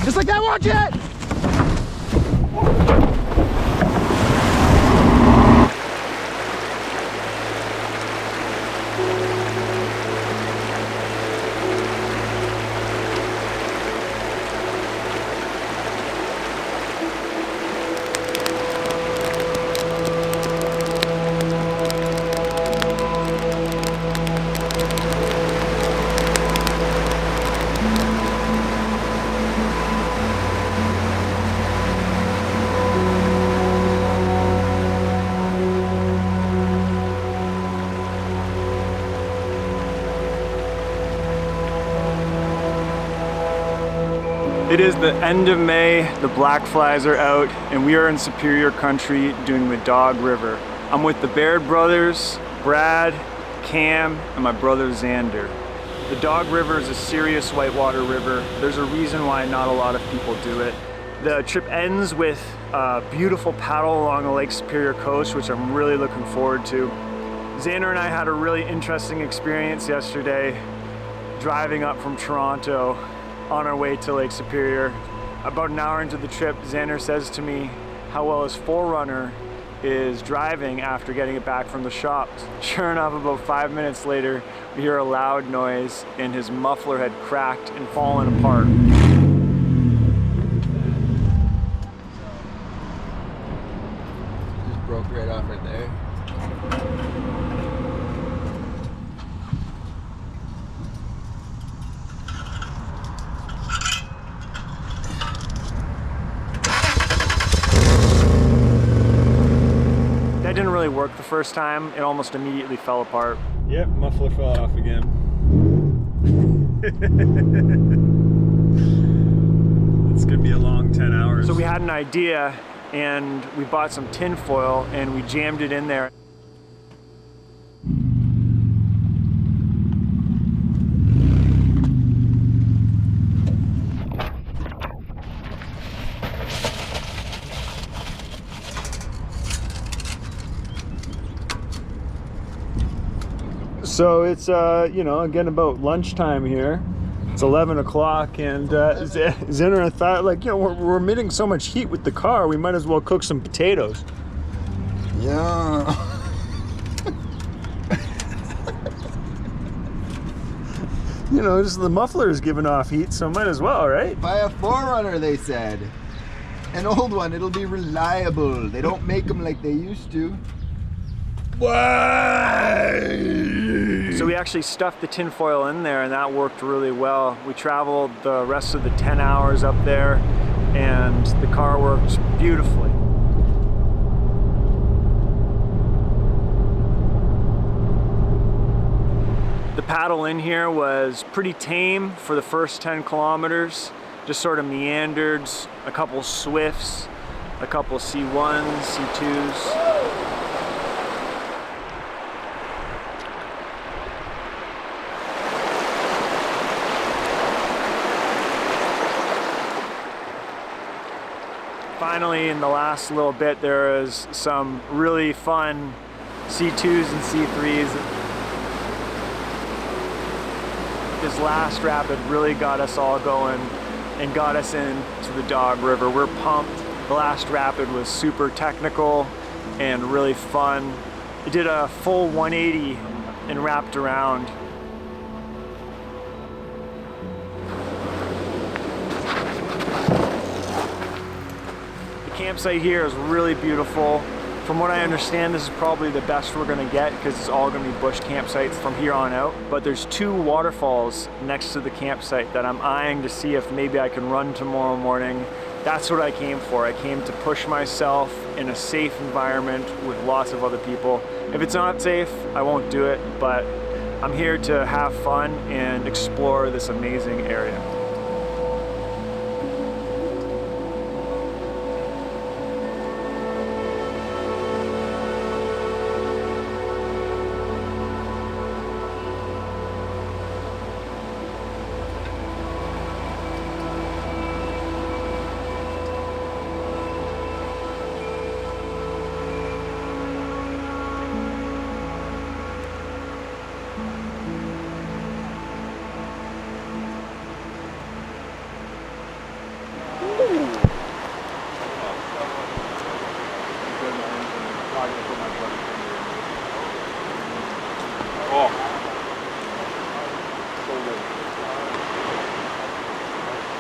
Just like that, watch it! It is the end of May, the black flies are out, and we are in Superior Country doing the Dog River. I'm with the Baird brothers, Brad, Cam, and my brother Xander. The Dog River is a serious whitewater river. There's a reason why not a lot of people do it. The trip ends with a beautiful paddle along the Lake Superior coast, which I'm really looking forward to. Xander and I had a really interesting experience yesterday driving up from Toronto on our way to Lake Superior. About an hour into the trip, Xander says to me how well his 4Runner is driving after getting it back from the shop. Sure enough, about 5 minutes later, we hear a loud noise and his muffler had cracked and fallen apart. Just broke right off right there. That didn't really work the first time. It almost immediately fell apart. Yep, muffler fell off again. It's gonna be a long 10 hours. So we had an idea and we bought some tin foil and we jammed it in there. So it's, you know, again about lunchtime here. It's 11 o'clock and Xander and I thought, like, you know, we're emitting so much heat with the car, we might as well cook some potatoes. Yeah. You know, just the muffler is giving off heat, so might as well, right? Buy a 4Runner, they said. An old one, it'll be reliable. They don't make them like they used to. So we actually stuffed the tin foil in there and that worked really well. We traveled the rest of the 10 hours up there and the car worked beautifully. The paddle in here was pretty tame for the first 10 kilometers. Just sort of meandered, a couple swifts, a couple C1s, C2s. Finally, in the last little bit, there is some really fun C2s and C3s. This last rapid really got us all going and got us into the Dog River. We're pumped. The last rapid was super technical and really fun. It did a full 180 and wrapped around. Campsite here is really beautiful. From what I understand, this is probably the best we're gonna get because it's all gonna be bush campsites from here on out. But there's 2 waterfalls next to the campsite that I'm eyeing to see if maybe I can run tomorrow morning. That's what I came for. I came to push myself in a safe environment with lots of other people. If it's not safe, I won't do it, but I'm here to have fun and explore this amazing area.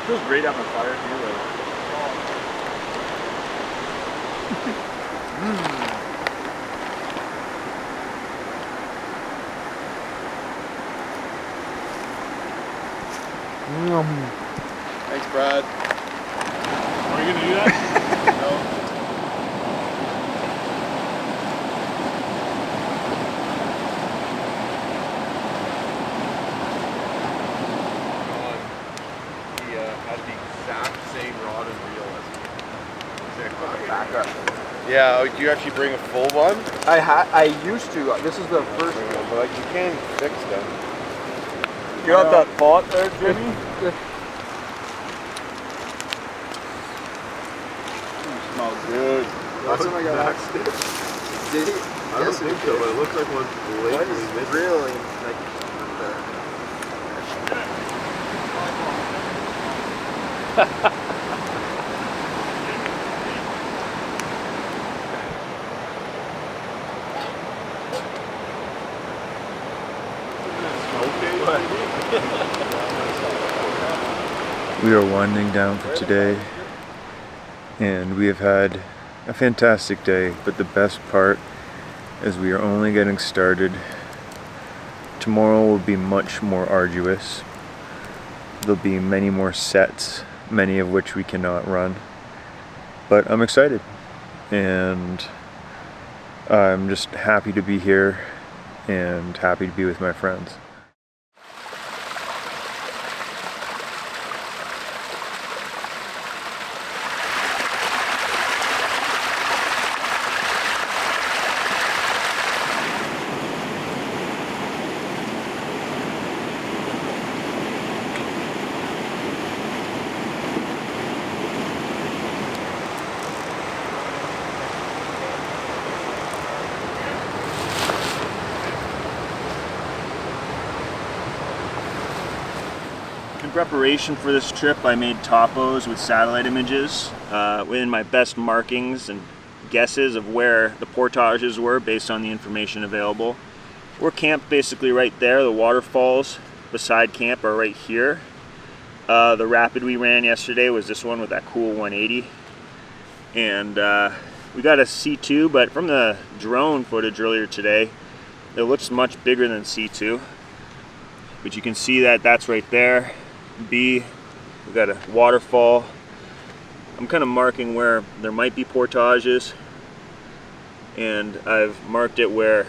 Feels great having a fire here, though. Thanks, Brad. Are you gonna do that? No. He had the exact same rod and reel as me. Backup. Yeah, do you actually bring a full one? I used to. This is the first. But like, you can fix them. You got that pot there, Jimmy? Smells good. That's what I got. Did he? I don't think so, but it looks like one's blatantly missing. Really like. We are winding down for today, and we have had a fantastic day, but the best part is we are only getting started. Tomorrow will be much more arduous. There'll be many more sets, many of which we cannot run, but I'm excited, and I'm just happy to be here and happy to be with my friends. In preparation for this trip, I made topos with satellite images in my best markings and guesses of where the portages were based on the information available. We're camped basically right there. The waterfalls beside camp are right here. The rapid we ran yesterday was this one with that cool 180. And we got a C2, but from the drone footage earlier today, it looks much bigger than C2. But you can see that that's right there. B, we've got a waterfall. I'm kind of marking where there might be portages, and I've marked it where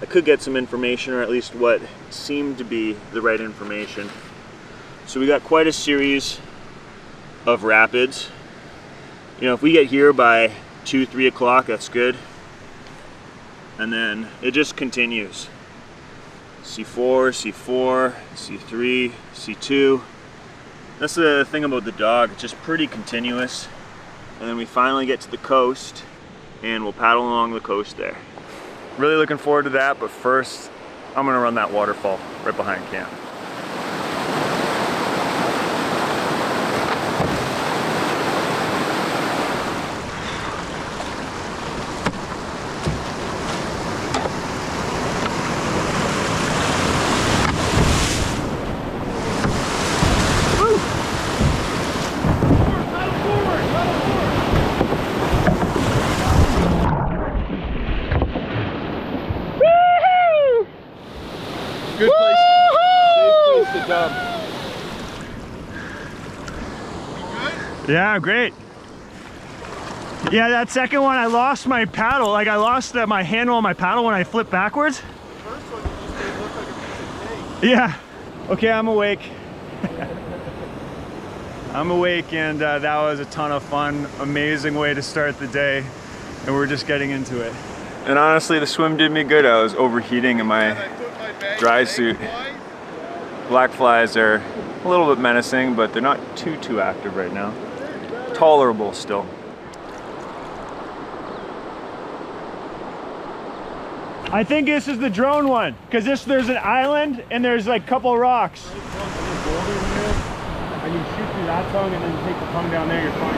I could get some information, or at least what seemed to be the right information. So we got quite a series of rapids. You know, if we get here by 2-3 o'clock, that's good. And then it just continues. C4, C4, C3, C2. That's the thing about the dog, it's just pretty continuous. And then we finally get to the coast, and we'll paddle along the coast there. Really looking forward to that, but first I'm gonna run that waterfall right behind camp. Good place. Safe place to dump. Yeah, great. Yeah, that second one I lost my paddle. Like I lost my handle on my paddle when I flipped backwards. First one just made look like a piece of cake. Yeah. Okay, I'm awake. I'm awake, and that was a ton of fun. Amazing way to start the day, and we're just getting into it. And honestly, the swim did me good. I was overheating in my dry suit. Black flies are a little bit menacing, but they're not too active right now. Tolerable still. I think this is the drone one, because there's an island and there's like a couple rocks. And you shoot through that tongue and then take the tongue down there, you're fine.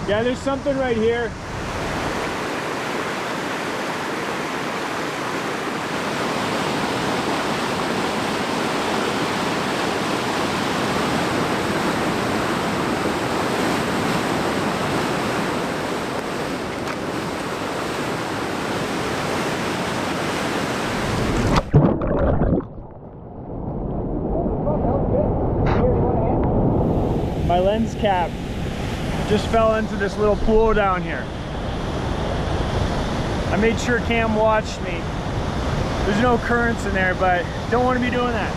Yeah, there's something right here. My lens cap just fell into this little pool down here. I made sure Cam watched me. There's no currents in there, but don't want to be doing that.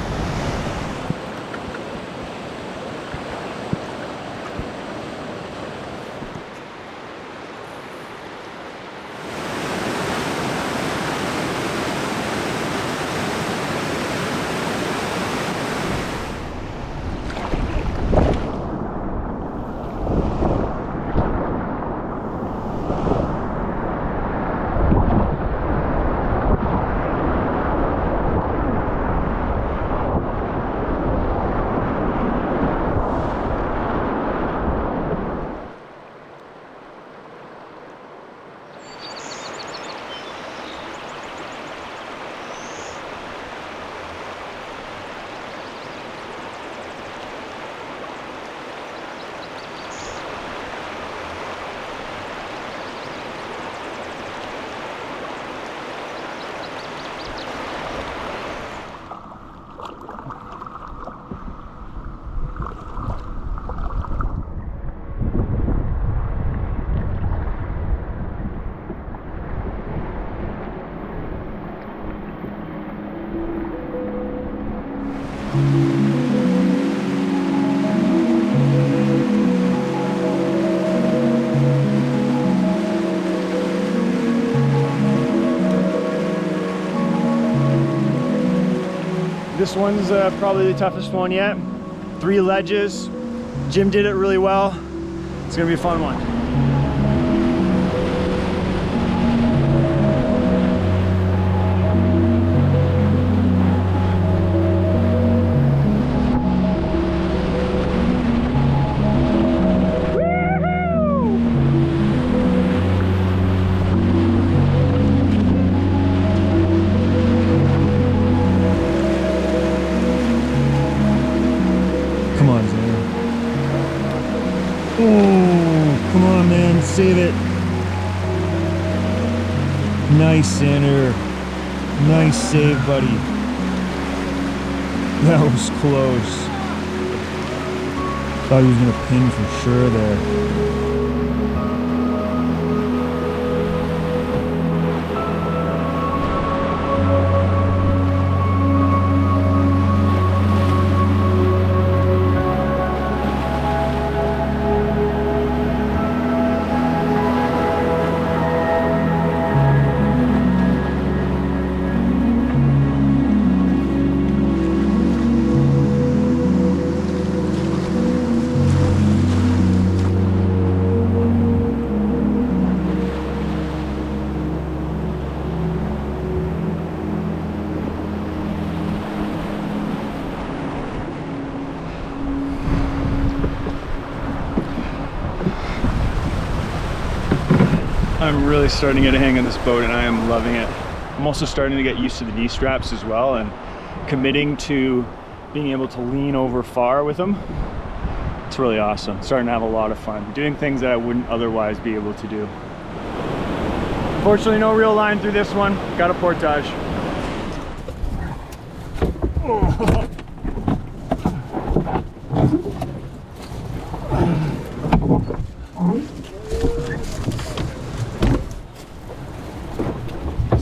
This one's probably the toughest one yet. 3 ledges. Jim did it really well. It's gonna be a fun one. Come on, man, save it. Nice center. Nice save, buddy. That was close. Thought he was gonna pin for sure there. I'm really starting to get a hang of this boat and I am loving it. I'm also starting to get used to the D-straps as well and committing to being able to lean over far with them. It's really awesome. Starting to have a lot of fun. Doing things that I wouldn't otherwise be able to do. Unfortunately, no real line through this one. Got a portage. Oh.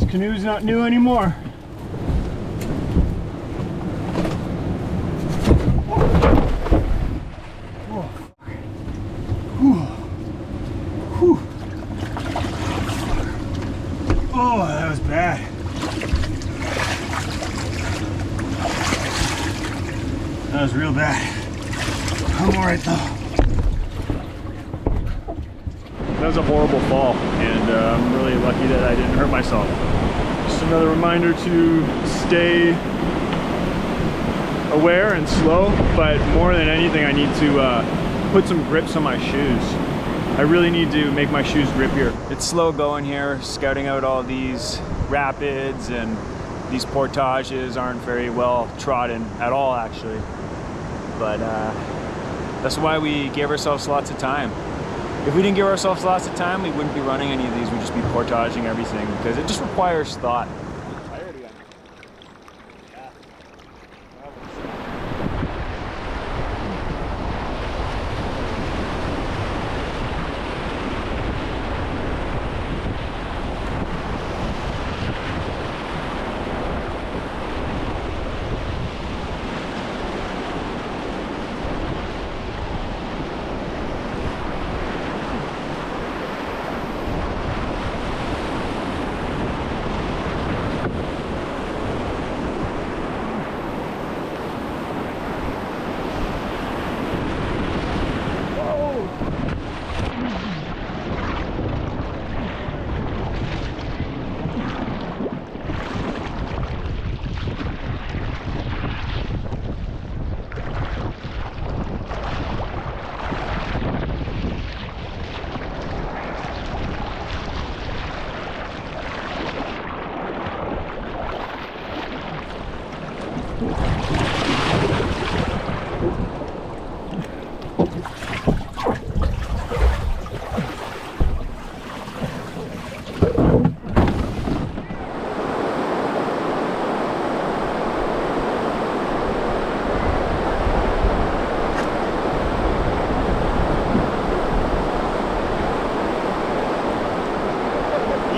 Canoe's not new anymore. Oh, oh, that was bad. That was real bad. I'm alright though. That was a horrible fall, and I'm really lucky that I didn't hurt myself. Just another reminder to stay aware and slow, but more than anything I need to put some grips on my shoes. I really need to make my shoes grippier. It's slow going here, scouting out all these rapids, and these portages aren't very well trodden at all, actually. But that's why we gave ourselves lots of time. If we didn't give ourselves lots of time, we wouldn't be running any of these. We'd just be portaging everything because it just requires thought.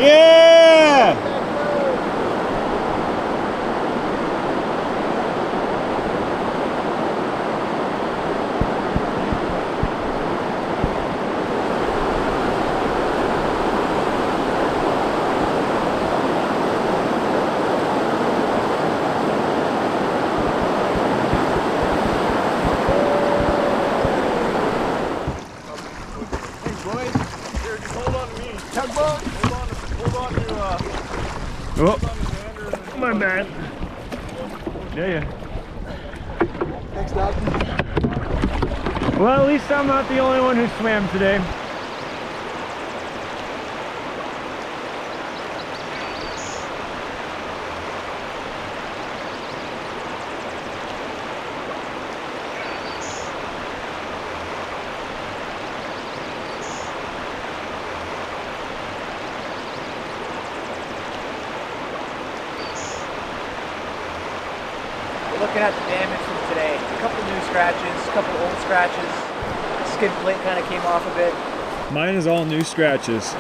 Yeah! Oh, my bad. Yeah. Thanks, Doc. Well, at least I'm not the only one who swam today. Looking at the damage from today, a couple new scratches, a couple old scratches, skid plate kind of came off a bit. Mine is all new scratches.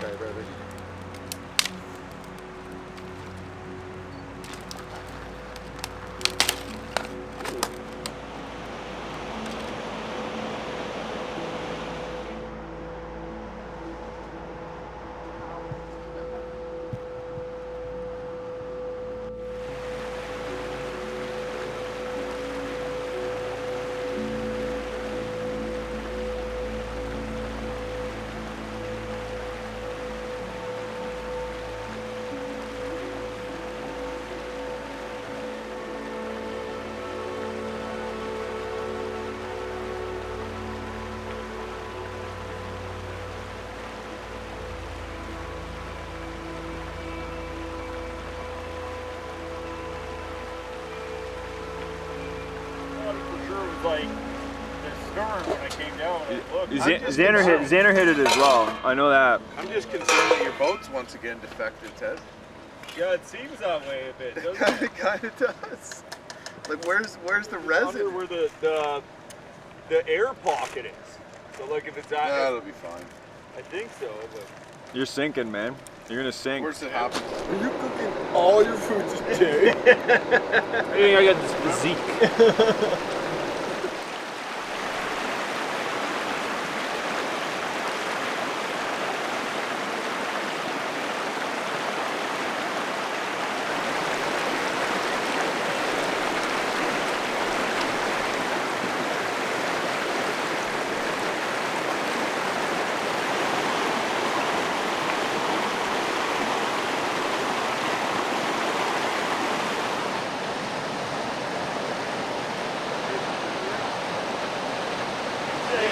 Okay, baby. Like the storm when I came down. Xander hit it as well. I know that. I'm just concerned that your boat's once again defective, Ted. Yeah, it seems that way a bit, doesn't it? It kind of does. Like, where's the resin? Where the air pocket is. So like if it's at, That'll be fine. I think so. But You're sinking, man. You're gonna sink. Worst that happens. Are you cooking all your food today? I think I got this physique.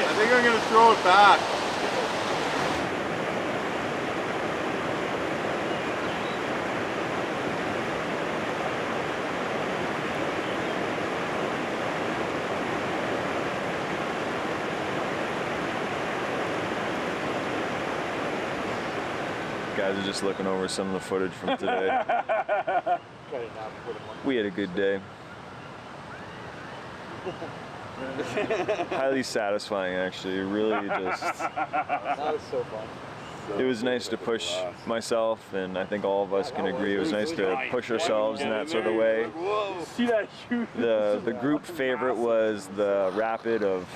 I think I'm gonna throw it back. Guys are just looking over some of the footage from today. We had a good day. Highly satisfying, actually. Really just. That was so fun. It was nice to push myself, and I think all of us can agree it was nice to push ourselves in that sort of way. See that shoot? The group favorite was the rapid of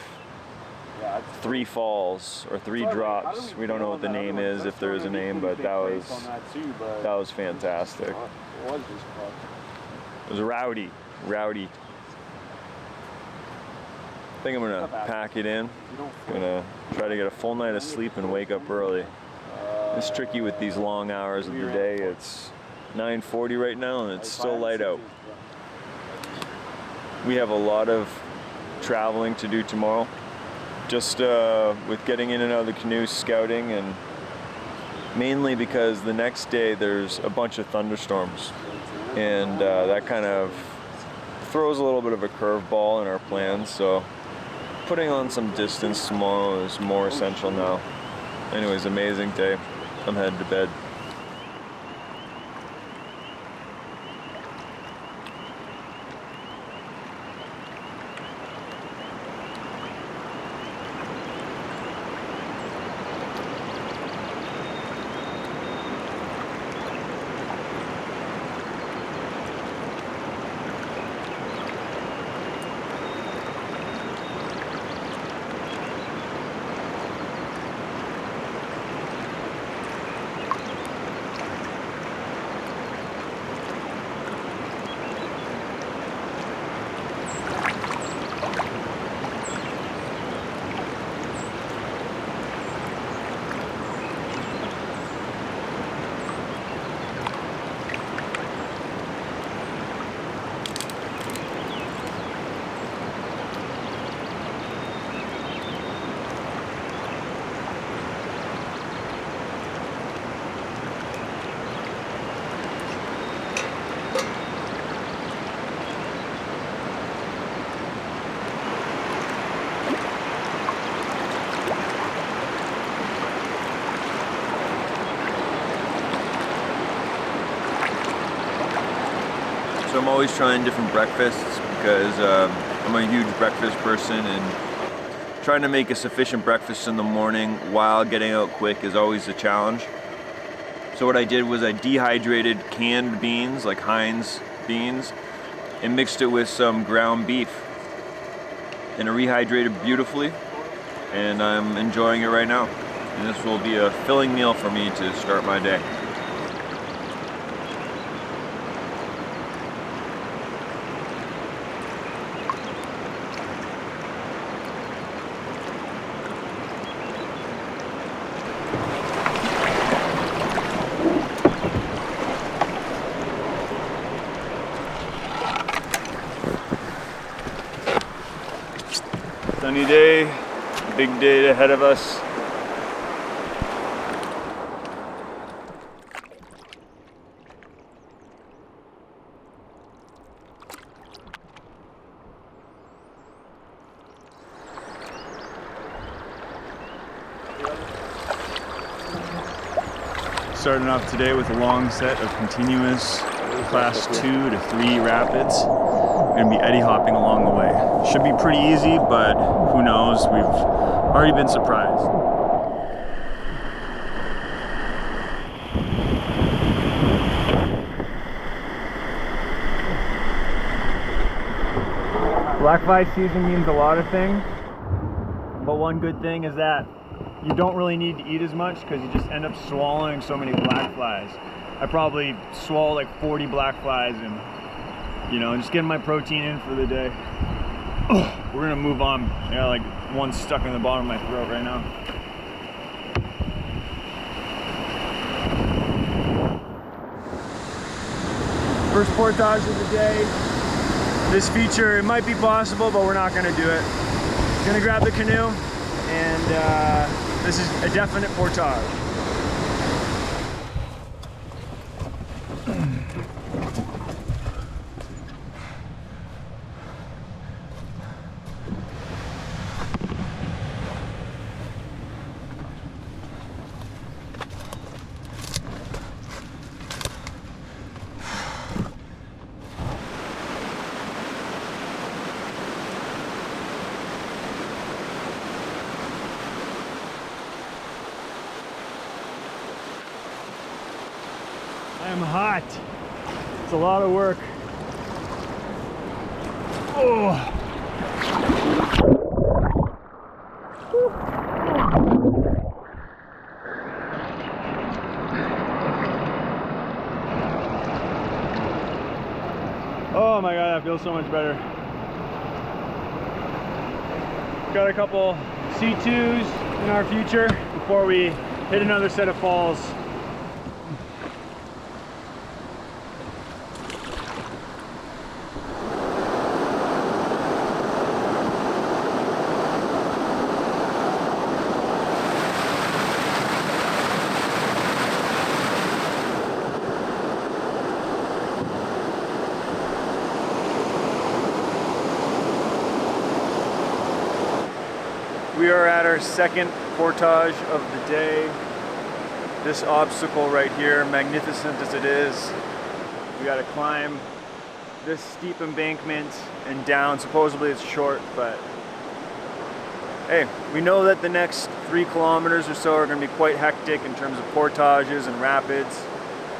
3 falls or 3 drops. We don't know what the name is, if there is a name, but that was fantastic. It was Rowdy. Rowdy. I think I'm gonna pack it in. I'm gonna try to get a full night of sleep and wake up early. It's tricky with these long hours of the day. It's 9:40 right now and it's still light out. We have a lot of traveling to do tomorrow. Just with getting in and out of the canoe, scouting, and mainly because the next day there's a bunch of thunderstorms. And that kind of throws a little bit of a curveball in our plans, so putting on some distance tomorrow is more essential now. Anyways, amazing day. I'm headed to bed. So I'm always trying different breakfasts because I'm a huge breakfast person, and trying to make a sufficient breakfast in the morning while getting out quick is always a challenge. So what I did was I dehydrated canned beans, like Heinz beans, and mixed it with some ground beef. And it rehydrated beautifully, and I'm enjoying it right now. And this will be a filling meal for me to start my day. Sunny day, big day ahead of us. Starting off today with a long set of continuous class 2 to 3 rapids. Going to be eddy hopping along the way. Should be pretty easy, but who knows? We've already been surprised. Black fly season means a lot of things, but one good thing is that you don't really need to eat as much because you just end up swallowing so many black flies. I probably swallow like 40 black flies and, you know, just getting my protein in for the day. We're gonna move on. I got like one stuck in the bottom of my throat right now. First portage of the day. This feature, it might be possible, but we're not gonna do it. Gonna grab the canoe, and this is a definite portage. I'm hot. It's a lot of work. Oh. Oh my God, that feels so much better. Got a couple C2s in our future before we hit another set of falls. We are at our second portage of the day. This obstacle right here, magnificent as it is, we gotta climb this steep embankment and down. Supposedly it's short, but hey, we know that the next 3 kilometers or so are gonna be quite hectic in terms of portages and rapids.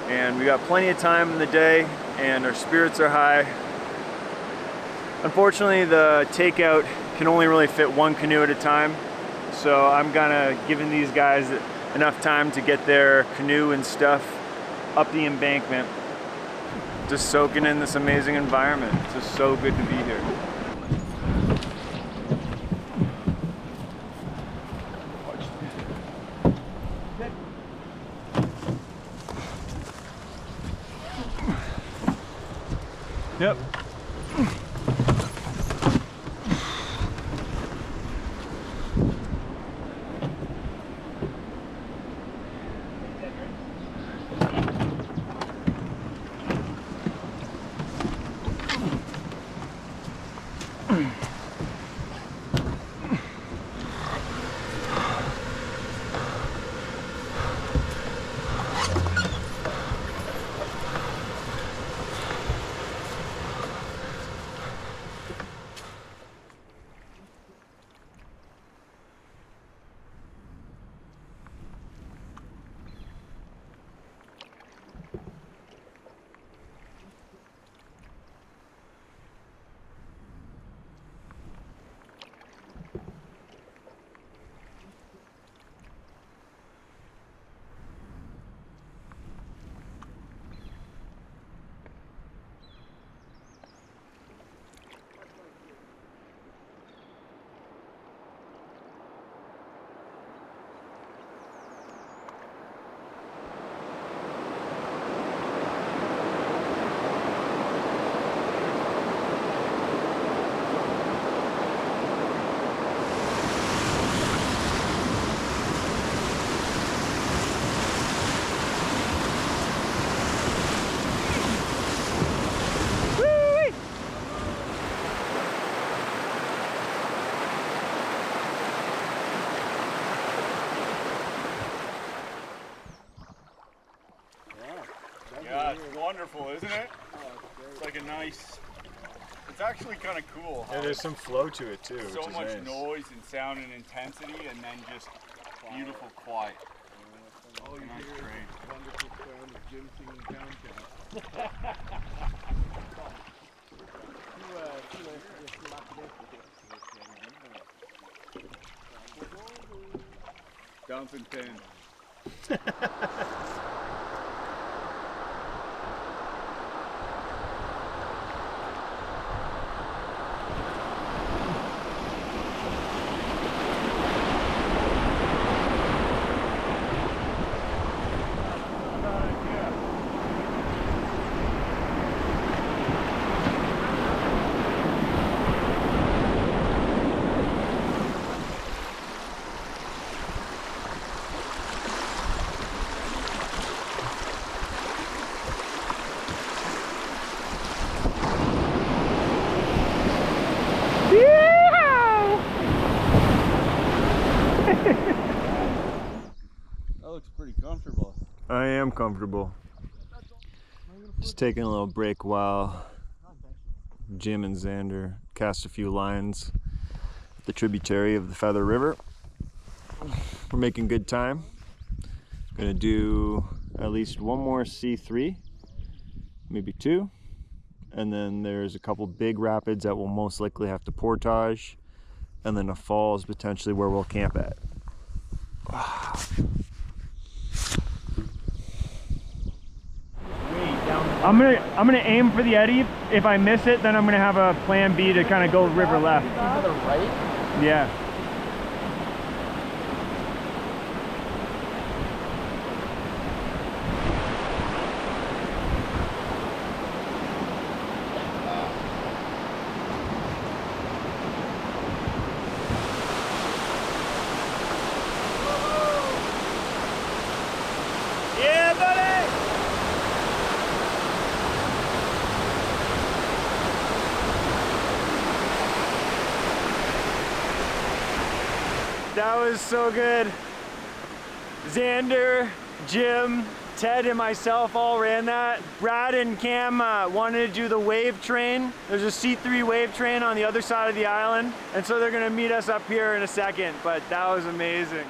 And we got plenty of time in the day and our spirits are high. Unfortunately, the takeout can only really fit 1 canoe at a time. So I'm gonna giving these guys enough time to get their canoe and stuff up the embankment. Just soaking in this amazing environment. It's just so good to be here. Yep. Yeah, it's wonderful, isn't it? It's like a nice, it's actually kind of cool. Yeah, there's some flow to it too. So which is much nice. noise and sound and intensity, and then just beautiful quiet. All you Nice hear trade. is the wonderful sound of Jim singing downtown. Fountain pen. That looks pretty comfortable. I am comfortable. Just taking a little break while Jim and Xander cast a few lines at the tributary of the Feather River. We're making good time. Gonna do at least one more C3, maybe two. And then there's a couple big rapids that we'll most likely have to portage. And then a falls potentially where we'll camp at. I'm gonna aim for the eddy. If I miss it, then I'm gonna have a plan B to kind of go river left. To the right? Yeah. Yeah, buddy! That was so good. Xander, Jim, Ted, and myself all ran that. Brad and Cam wanted to do the wave train. There's a C3 wave train on the other side of the island, and so they're gonna meet us up here in a second, but that was amazing.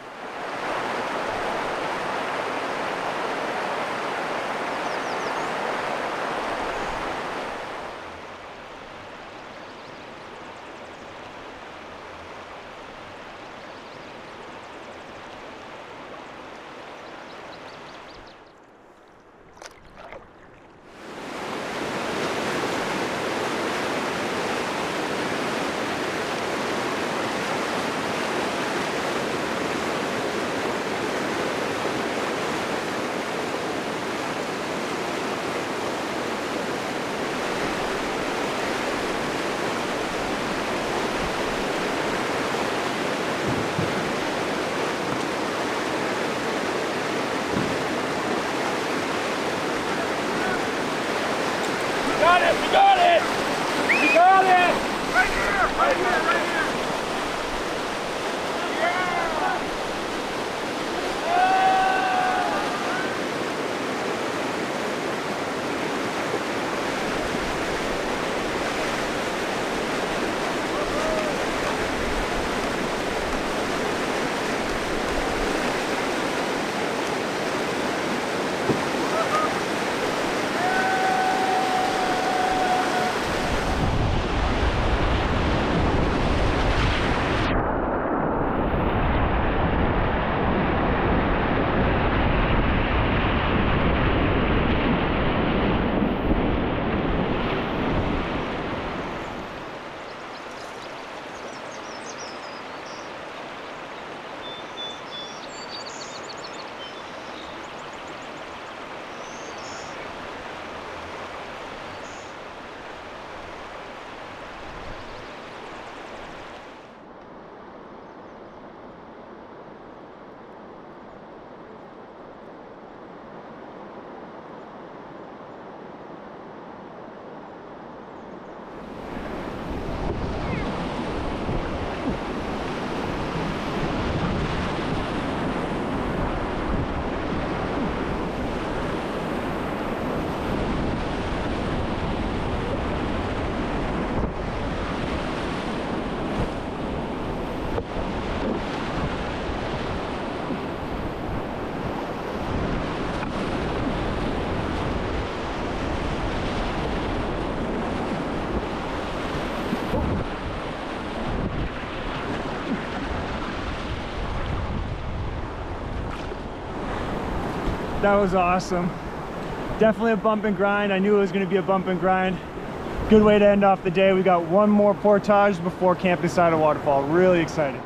got it! We got it! We got it! Right here! Right here! Right here! That was awesome. Definitely a bump and grind. I knew it was going to be a bump and grind. Good way to end off the day. We got one more portage before camp beside a waterfall. Really excited.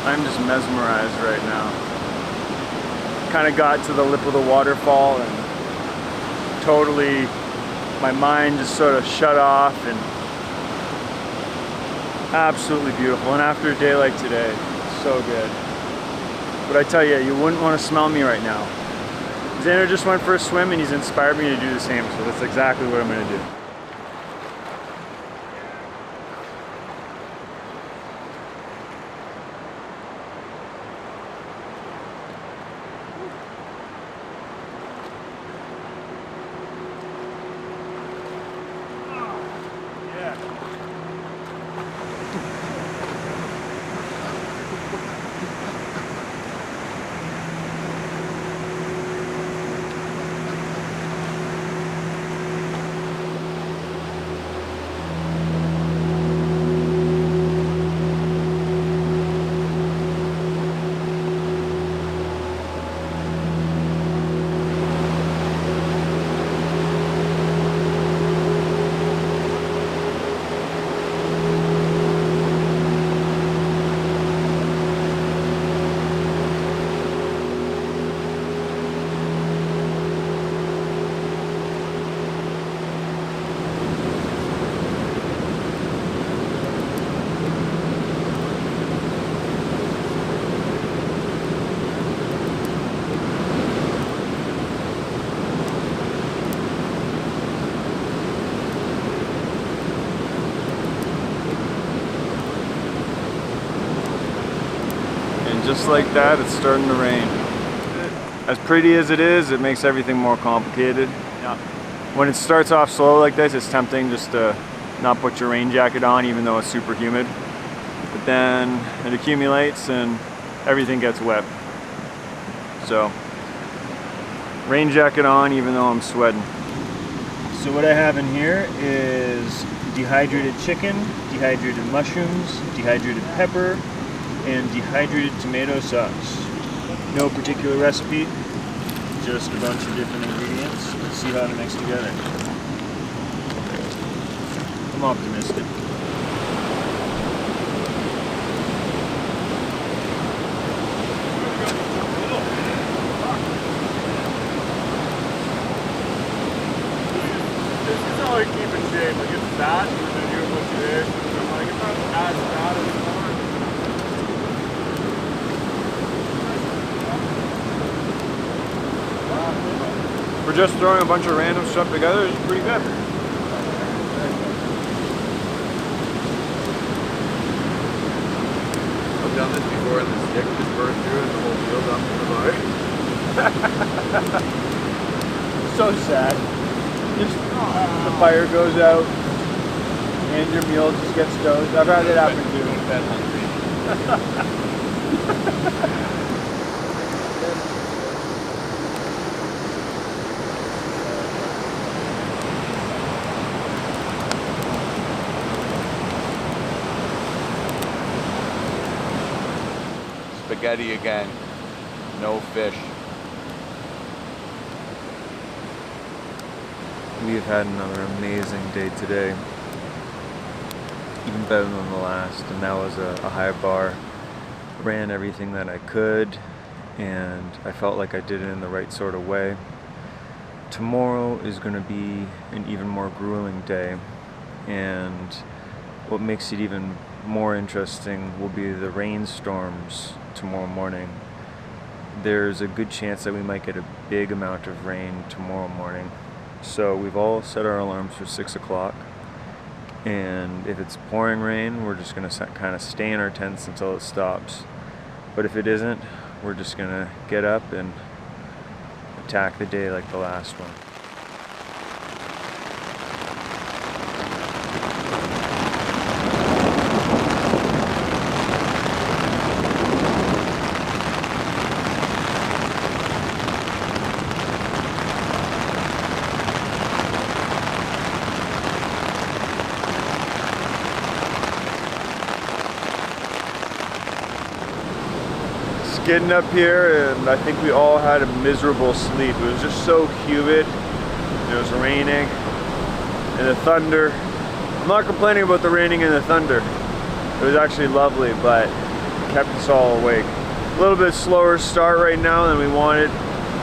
I'm just mesmerized right now. Kind of got to the lip of the waterfall and totally, my mind just sort of shut off, and absolutely beautiful. And after a day like today, so good. But I tell you, you wouldn't want to smell me right now. Xander just went for a swim and he's inspired me to do the same, so that's exactly what I'm going to do. Just like that, it's starting to rain. As pretty as it is, it makes everything more complicated. Yeah. When it starts off slow like this, it's tempting just to not put your rain jacket on, even though it's super humid. But then it accumulates and everything gets wet. So, rain jacket on even though I'm sweating. So what I have in here is dehydrated chicken, dehydrated mushrooms, dehydrated pepper, and dehydrated tomato sauce. No particular recipe, just a bunch of different ingredients. Let's see how to mix together. I'm optimistic. This is how I keep in shape. I get fat and then I do a bunch of this. And I'm like, it's not as fat as it's not. For just throwing a bunch of random stuff together, it's pretty good. I've done this before and the stick just burned through and the whole wheel's up in the body. So sad. Just the fire goes out and your meal just gets toast. I've had it happen too. Fed hungry. Spaghetti again. No fish. We have had another amazing day today. Even better than the last, and that was a high bar. Ran everything that I could, and I felt like I did it in the right sort of way. Tomorrow is going to be an even more grueling day, and what makes it even more interesting will be the rainstorms tomorrow morning. There's a good chance that we might get a big amount of rain tomorrow morning. So we've all set our alarms for 6 o'clock. And if it's pouring rain, we're just gonna kind of stay in our tents until it stops. But if it isn't, we're just gonna get up and attack the day like the last one. Getting up here, and I think we all had a miserable sleep. It was just so humid. It was raining and the thunder. I'm not complaining about the raining and the thunder. It was actually lovely, but it kept us all awake. A little bit slower start right now than we wanted.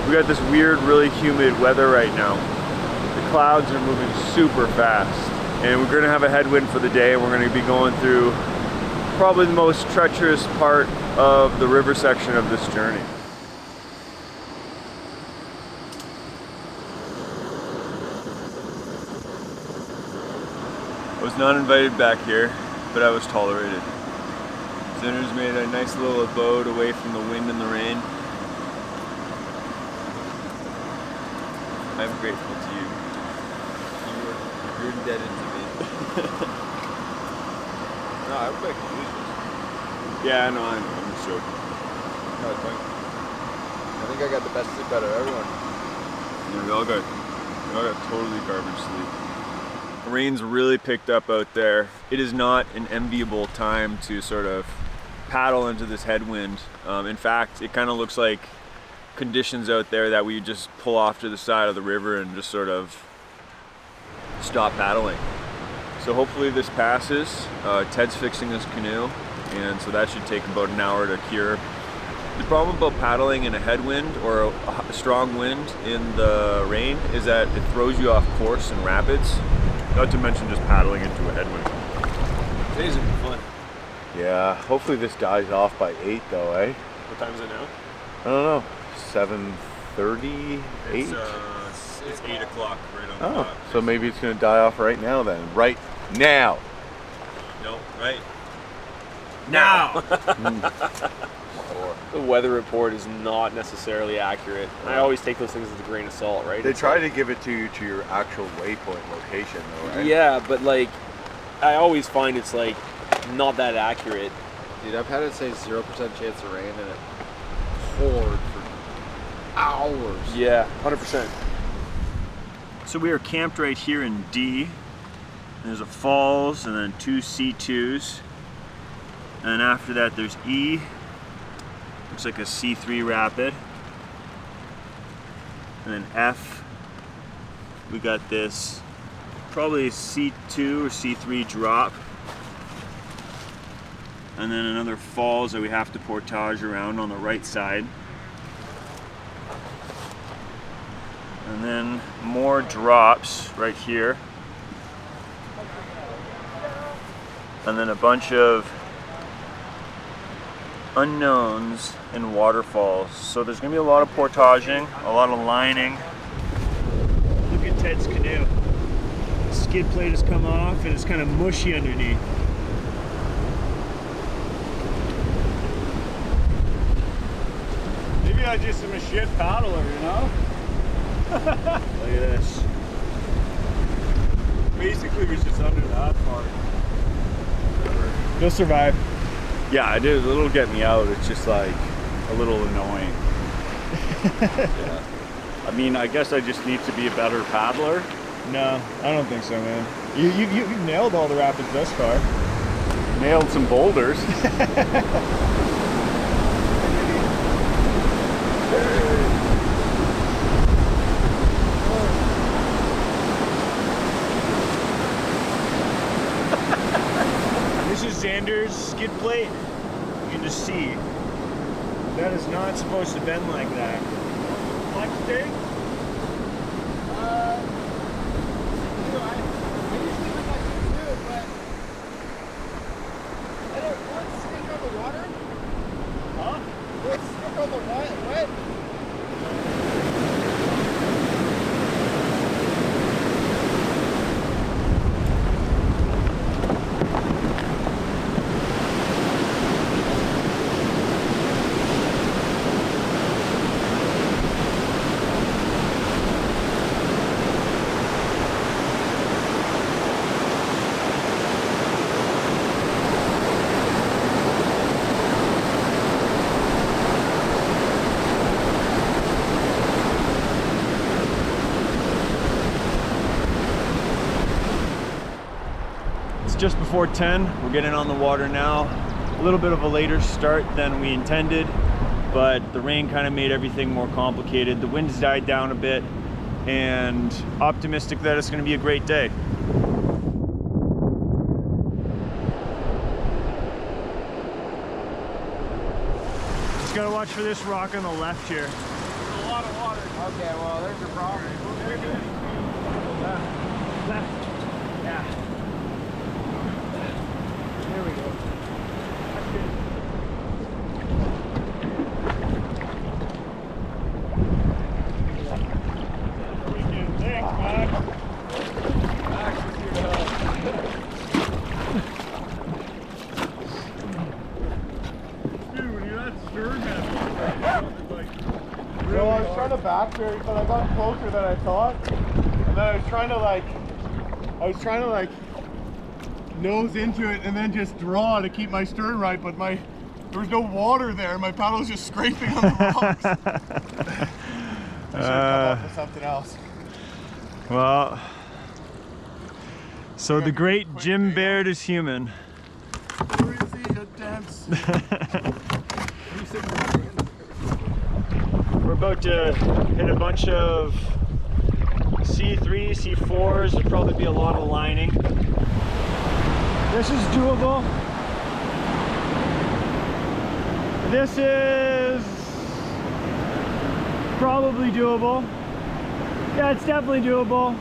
We got this weird, really humid weather right now. The clouds are moving super fast, and we're gonna have a headwind for the day. We're gonna be going through probably the most treacherous part of the river section of this journey. I was not invited back here, but I was tolerated. Sinners made a nice little abode away from the wind and the rain. I'm grateful to you. You're indebted to me. No, I would like to use this. Yeah, I know, I'm just joking. No, I think I got the best sleep out of everyone. Yeah, we all got totally garbage sleep. The rain's really picked up out there. It is not an enviable time to sort of paddle into this headwind. In fact, it kind of looks like conditions out there that we just pull off to the side of the river and just sort of stop paddling. So hopefully this passes. Ted's fixing his canoe, and so that should take about an hour to cure. The problem about paddling in a headwind or a strong wind in the rain is that it throws you off course in rapids, not to mention just paddling into a headwind. Today's gonna be fun. Yeah, hopefully this dies off by 8 though, eh? What time is it now? I don't know. 7:30, 8? It's 8 o'clock right on the Oh, dot. so maybe it's gonna die off right now then. Right now. No, right? Now! The weather report is not necessarily accurate. I always take those things with a grain of salt, right? They It's try like- to give it to you to your actual waypoint location though, right? Yeah, but like, I always find it's like not that accurate. Dude, I've had it say 0% chance of rain and it poured for hours. Yeah, 100%. So we are camped right here in D. There's a falls and then 2 C2s. And then after that there's E. Looks like a C3 rapid. And then F. We got this probably C2 or C3 drop. And then another falls that we have to portage around on the right side. And then more drops right here. And then a bunch of unknowns and waterfalls. So there's gonna be a lot of portaging, a lot of lining. Look at Ted's canoe. The skid plate has come off and it's kind of mushy underneath. Maybe I just am a shit paddler, you know? Look at this. Basically, was just under that part. You'll survive. Yeah, it'll get me out. It's just like a little annoying. Yeah. I mean, I guess I just need to be a better paddler. No, I don't think so, man. You've nailed all the rapids thus far. Nailed some boulders. This is Xander's skid plate. You can just see. That is not supposed to bend like that. Like today? What? It's just before 10. We're getting on the water now. A little bit of a later start than we intended, but the rain kind of made everything more complicated. The wind's died down a bit, and optimistic that it's going to be a great day. Just gotta watch for this rock on the left here. A lot of water. Okay, well, there's your problem. Left. Yeah. There we go. That's good. Thanks, Max. Max is here to help. Dude, when you're not stirring that, No, I was trying to back ferry, but I got closer than I thought. And then I was trying to like nose into it and then just draw to keep my stern right, but there was no water there. My paddle was just scraping on the rocks. I should have come up with something else. well, so the great Jim Baird is human. Where is he? A dance. We're about to hit a bunch of C3, C4s. There'll probably be a lot of lining. This is doable. This is probably doable. Yeah, it's definitely doable.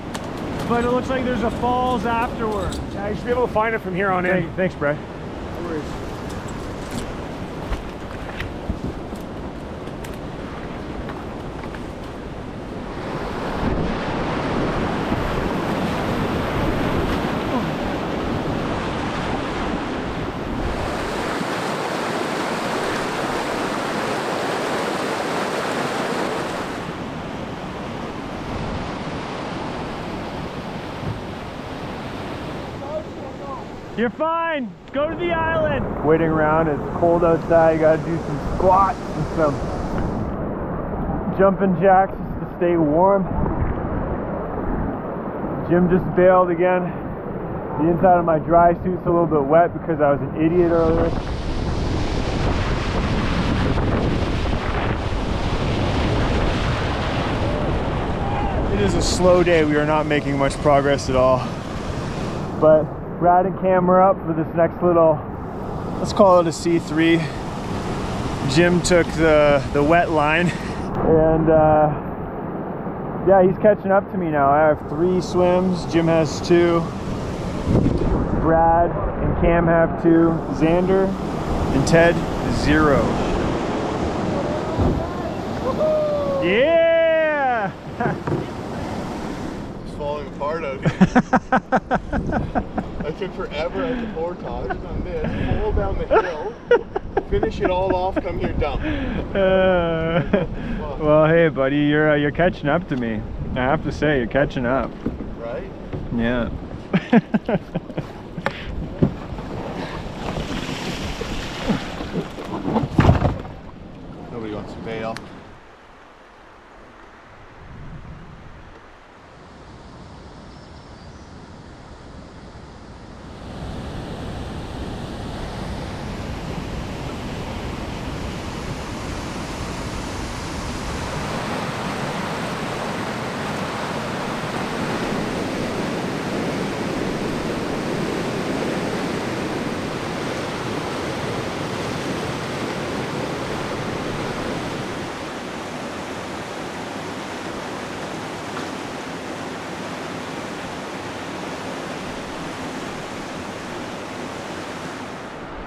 But it looks like there's a falls afterwards. Yeah, you should be able to find it from here on in. Thanks, Brad. No worries. You're fine. Go to the island. Waiting around. It's cold outside. You gotta do some squats and some jumping jacks just to stay warm. Jim just bailed again. The inside of my dry suit's a little bit wet because I was an idiot earlier. It is a slow day. We are not making much progress at all. But Brad and Cam are up for this next little, let's call it a C3. Jim took the wet line, and yeah, he's catching up to me now. I have 3 swims, Jim has 2, Brad and Cam have 2, Xander and Ted 0. Yeah! It's falling apart out here. I took forever at the portage on this, fall down the hill, finish it all off, come here, dump. Well, hey, buddy, you're catching up to me. I have to say, you're catching up. Right? Yeah. Nobody wants to bail.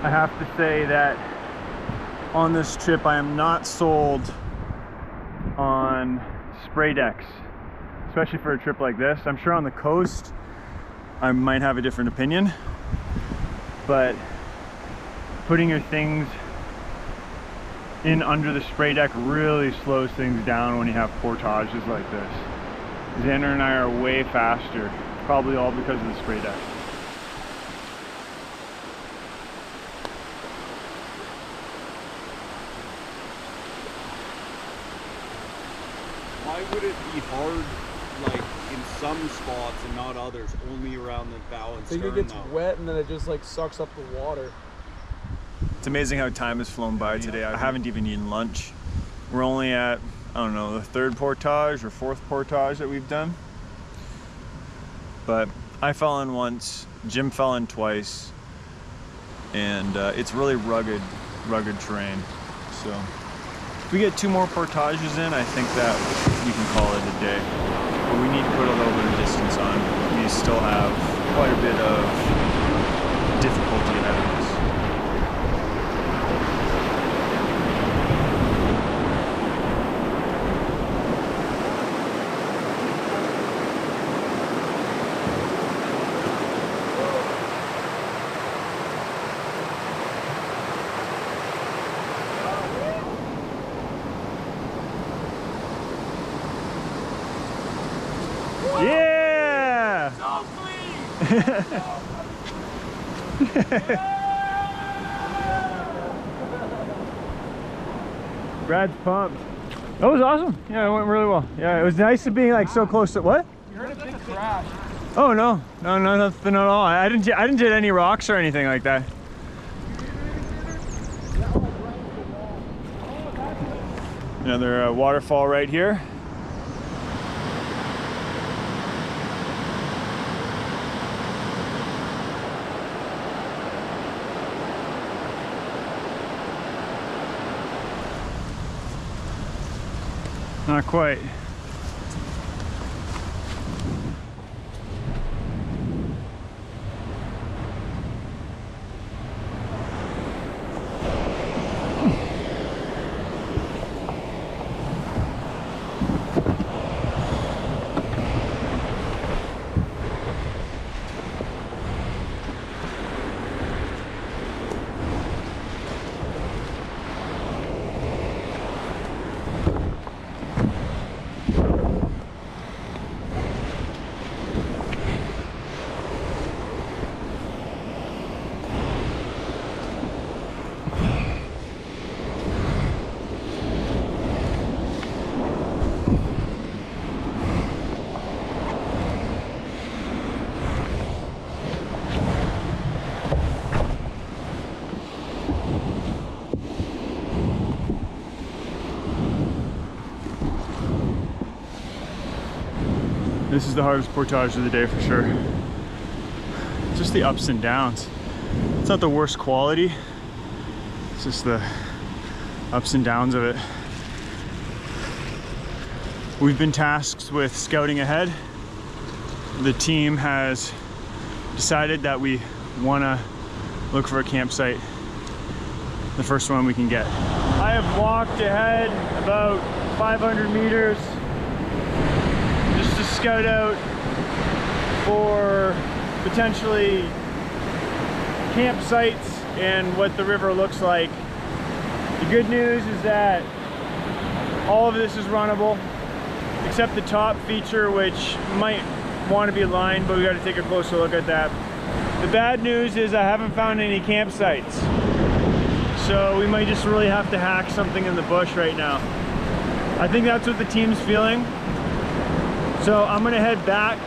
I have to say that on this trip, I am not sold on spray decks, especially for a trip like this. I'm sure on the coast I might have a different opinion, but putting your things in under the spray deck really slows things down when you have portages like this. Xander and I are way faster, probably all because of the spray deck. Why would it be hard, like, in some spots and not others, only around the bow and I think stern, it gets though? wet and then it just like sucks up the water. It's amazing how time has flown by today. I haven't even eaten lunch. We're only at, I don't know, the third portage or fourth portage that we've done. But I fell in once, Jim fell in twice, and it's really rugged terrain. So if we get 2 more portages in, I think that we can call it a day. But we need to put a little bit of distance on. We still have quite a bit of difficulty ahead of us. Yeah! Brad's pumped. That was awesome. Yeah, it went really well. Yeah, it was nice to be like so close to what? You heard a big crash. Oh no, nothing at all. I didn't hit any rocks or anything like that. Another waterfall right here. Not quite. This is the hardest portage of the day for sure. Just the ups and downs. It's not the worst quality. It's just the ups and downs of it. We've been tasked with scouting ahead. The team has decided that we want to look for a campsite, the first one we can get. I have walked ahead about 500 meters just to scout out for potentially campsites and what the river looks like. The good news is that all of this is runnable except the top feature, which might want to be lined, but we got to take a closer look at that. The bad news is I haven't found any campsites, so we might just really have to hack something in the bush right now. I think that's what the team's feeling. So I'm gonna head back,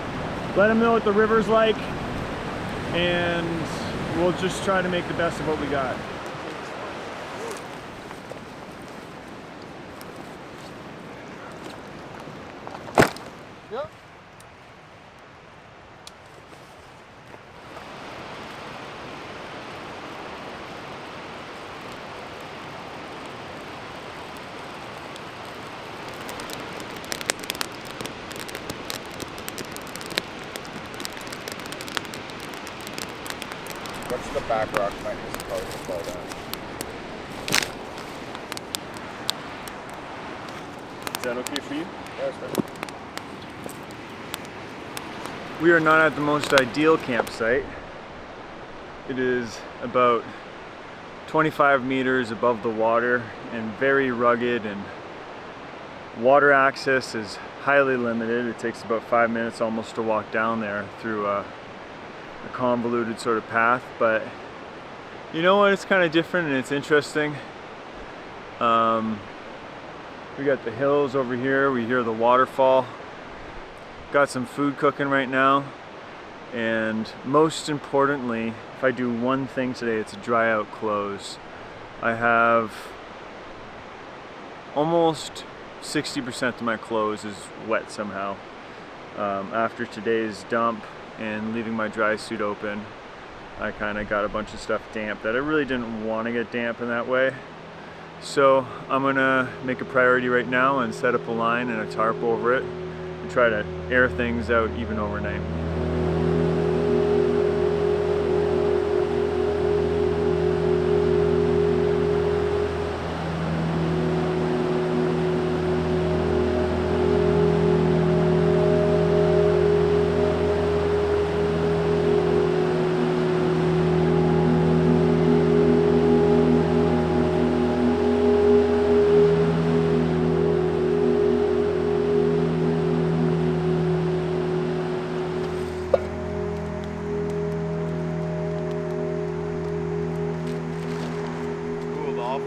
let them know what the river's like, and we'll just try to make the best of what we got. Yep. What's the back rock might just probably fall down? Is that okay for you? We are not at the most ideal campsite. It is about 25 meters above the water and very rugged, and water access is highly limited. It takes about 5 minutes almost to walk down there through a convoluted sort of path, but you know what, it's kind of different and it's interesting. We got the hills over here, we hear the waterfall. Got some food cooking right now, and most importantly, if I do one thing today, it's dry out clothes. I have almost 60% of my clothes is wet somehow. After today's dump and leaving my dry suit open, I kind of got a bunch of stuff damp that I really didn't want to get damp in that way. So I'm gonna make a priority right now and set up a line and a tarp over it and try to air things out even overnight.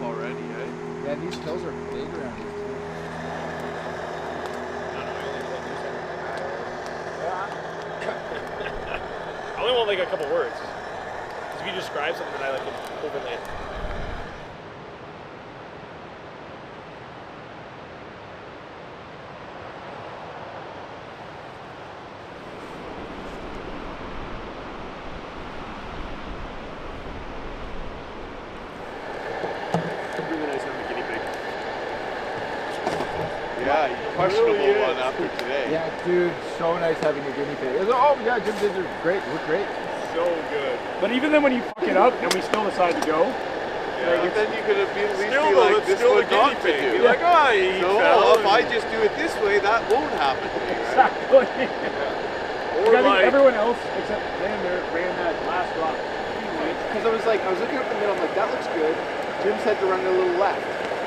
Already, eh? Yeah, these hills are big around here too. I only want like a couple words. 'Cause if you describe something, then I like to overlay it. Yeah, questionable one after today. Yeah, dude, so nice having a guinea pig. Oh yeah, Jim did great. Look great. So good. But even then, when you fuck it up and we still decide to go, Yeah, but then you could at least be like, this would not to do. You're like, oh, you So if I just do it this way, that won't happen to me. exactly. Or I think like, everyone else except Xander ran that last drop. Because I was looking up the middle, I'm like, that looks good. Jim said to run a little left.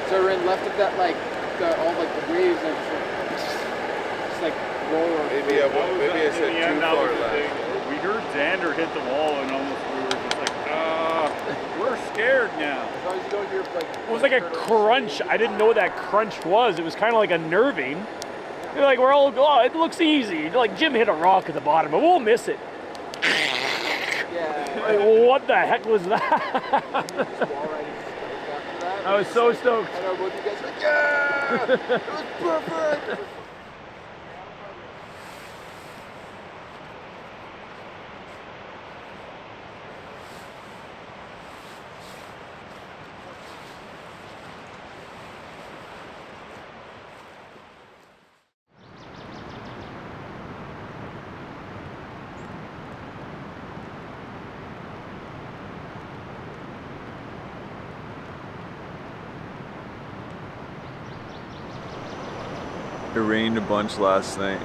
So I ran left of that, like, all like the waves and just like roll. Maybe I said too far left. We heard Xander hit the wall and almost we were just like, we're scared now. As long as you don't hear like. It was like a crunch. I didn't know what that crunch was. It was kind of like unnerving. You're like, we're all, oh, it looks easy. Like Jim hit a rock at the bottom, but we'll miss it. Yeah. Like, what the heck was that? I was so stoked. I know both you guys were like, yeah! It was perfect! It rained a bunch last night.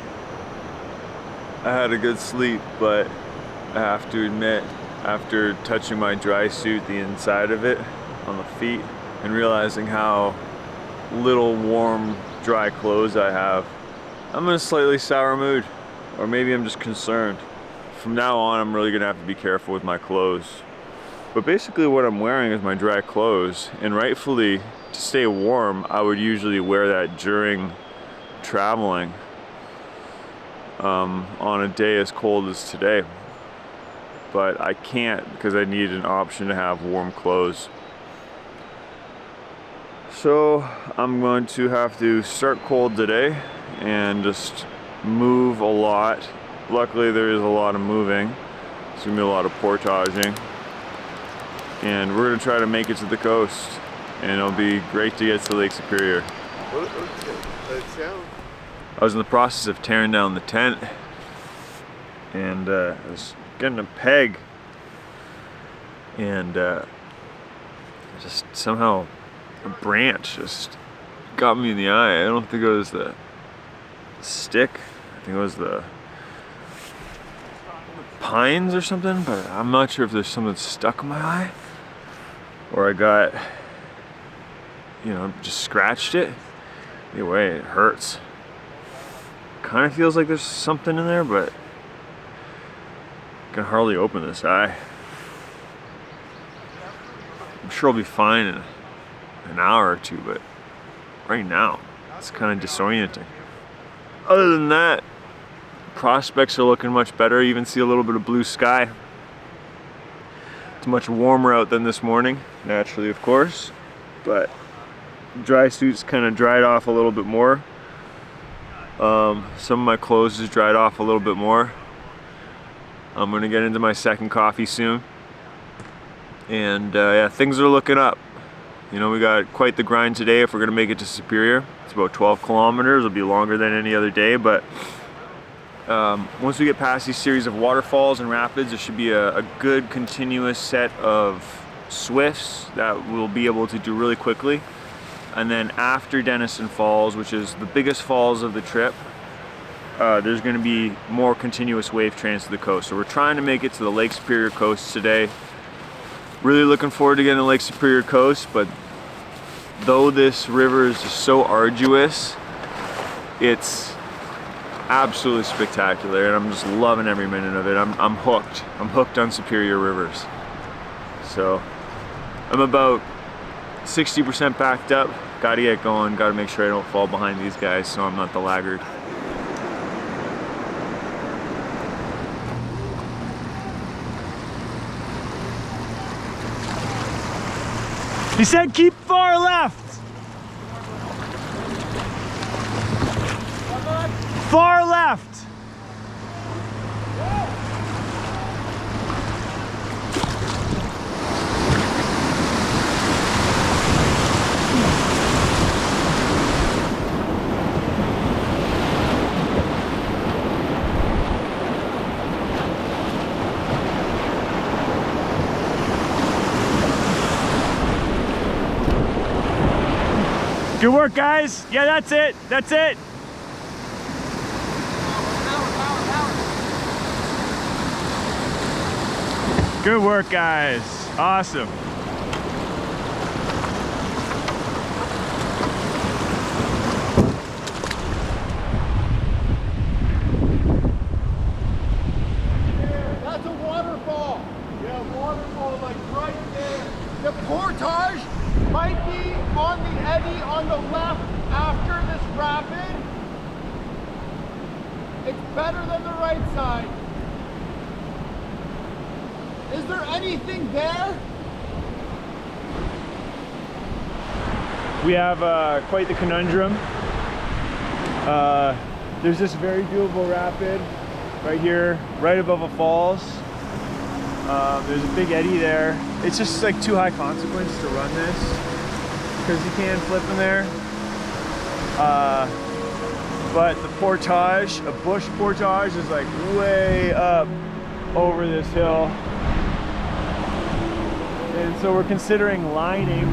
I had a good sleep, but I have to admit, after touching my dry suit, the inside of it, on the feet, and realizing how little warm, dry clothes I have, I'm in a slightly sour mood. Or maybe I'm just concerned. From now on, I'm really gonna have to be careful with my clothes. But basically what I'm wearing is my dry clothes, and rightfully, to stay warm, I would usually wear that during traveling on a day as cold as today, but I can't because I need an option to have warm clothes. So I'm going to have to start cold today and just move a lot. Luckily there is a lot of moving. It's gonna be a lot of portaging, and we're gonna try to make it to the coast, and it'll be great to get to Lake Superior. I was in the process of tearing down the tent, and I was getting a peg, and just somehow a branch just got me in the eye. I don't think it was the stick. I think it was the pines or something, but I'm not sure if there's something stuck in my eye or I got, you know, just scratched it. Either way, it hurts. Kind of feels like there's something in there, but I can hardly open this eye. I'm sure I'll be fine in an hour or two, but right now, it's kind of disorienting. Other than that, prospects are looking much better. You even see a little bit of blue sky. It's much warmer out than this morning, naturally, of course, but dry suit's kind of dried off a little bit more. Some of my clothes just dried off a little bit more. I'm gonna get into my second coffee soon. And yeah, things are looking up. You know, we got quite the grind today if we're gonna make it to Superior. It's about 12 kilometers, it'll be longer than any other day, but once we get past these series of waterfalls and rapids, there should be a good continuous set of swifts that we'll be able to do really quickly. And then after Dennison Falls, which is the biggest falls of the trip, there's going to be more continuous wave trains to the coast. So we're trying to make it to the Lake Superior coast today. Really looking forward to getting to Lake Superior coast, but though this river is just so arduous, it's absolutely spectacular, and I'm just loving every minute of it. I'm hooked. I'm hooked on Superior rivers. So I'm about 60% backed up. Gotta get going. Gotta make sure I don't fall behind these guys so I'm not the laggard. He said keep far left. Far left. Good work, guys. Yeah, that's it. That's it. Good work, guys. Awesome. That's a waterfall. Yeah, waterfall like right there. The portage might be on the eddy on the left after this rapid. It's better than the right side. Is there anything there? We have quite the conundrum. There's this very doable rapid right here, right above a falls. There's a big eddy there. It's just like too high consequence to run this because you can flip in there. But the portage, a bush portage, is like way up over this hill. And so we're considering lining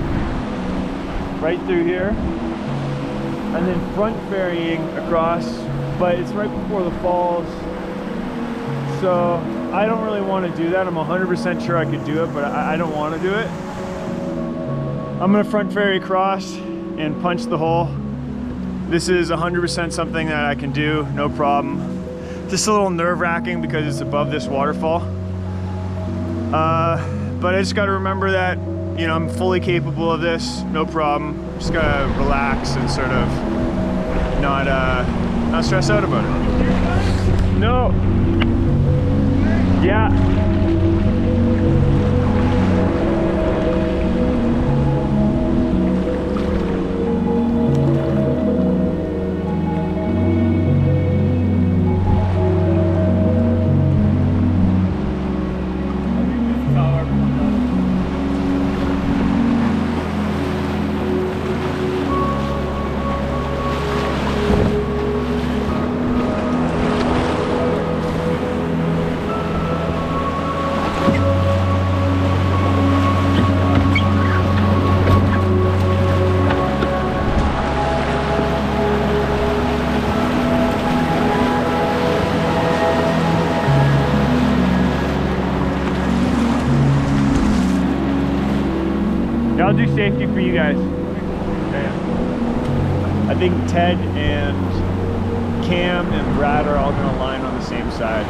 right through here and then front ferrying across, but it's right before the falls. So I don't really want to do that. I'm 100% sure I could do it, but I don't want to do it. I'm gonna front ferry across and punch the hole. This is 100% something that I can do, no problem. Just a little nerve-wracking because it's above this waterfall. But I just gotta remember that, you know, I'm fully capable of this, no problem. Just gotta relax and sort of not stress out about it. No. Yeah. you guys? Okay. I think Ted and Cam and Brad are all gonna line on the same side.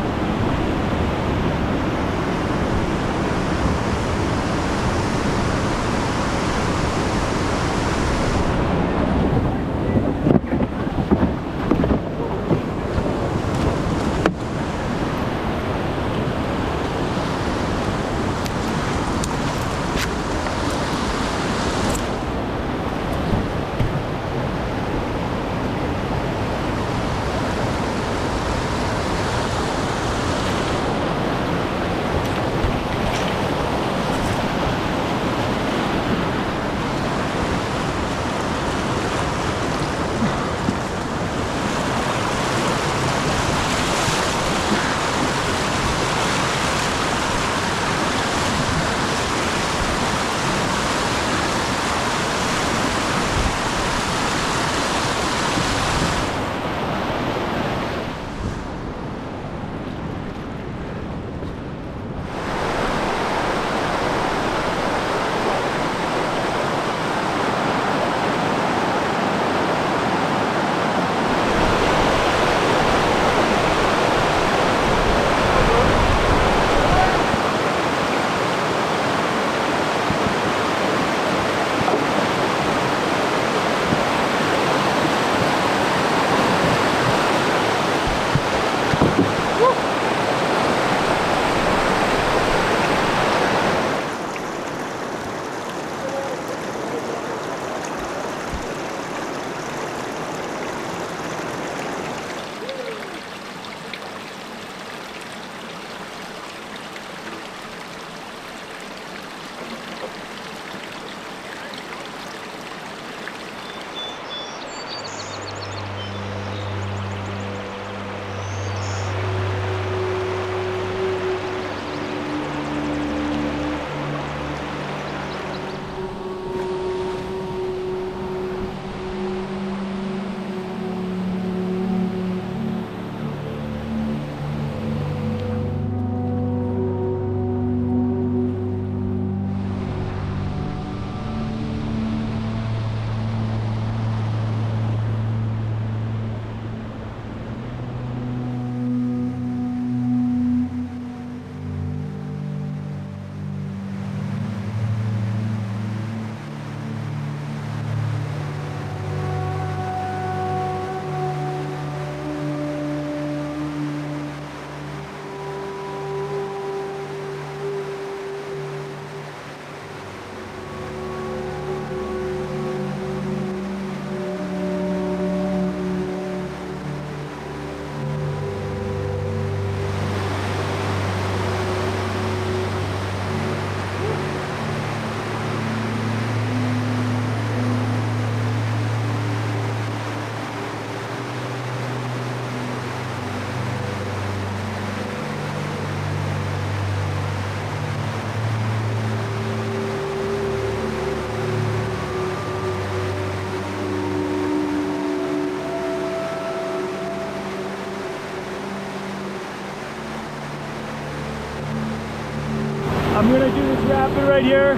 I'm gonna do this rapid right here.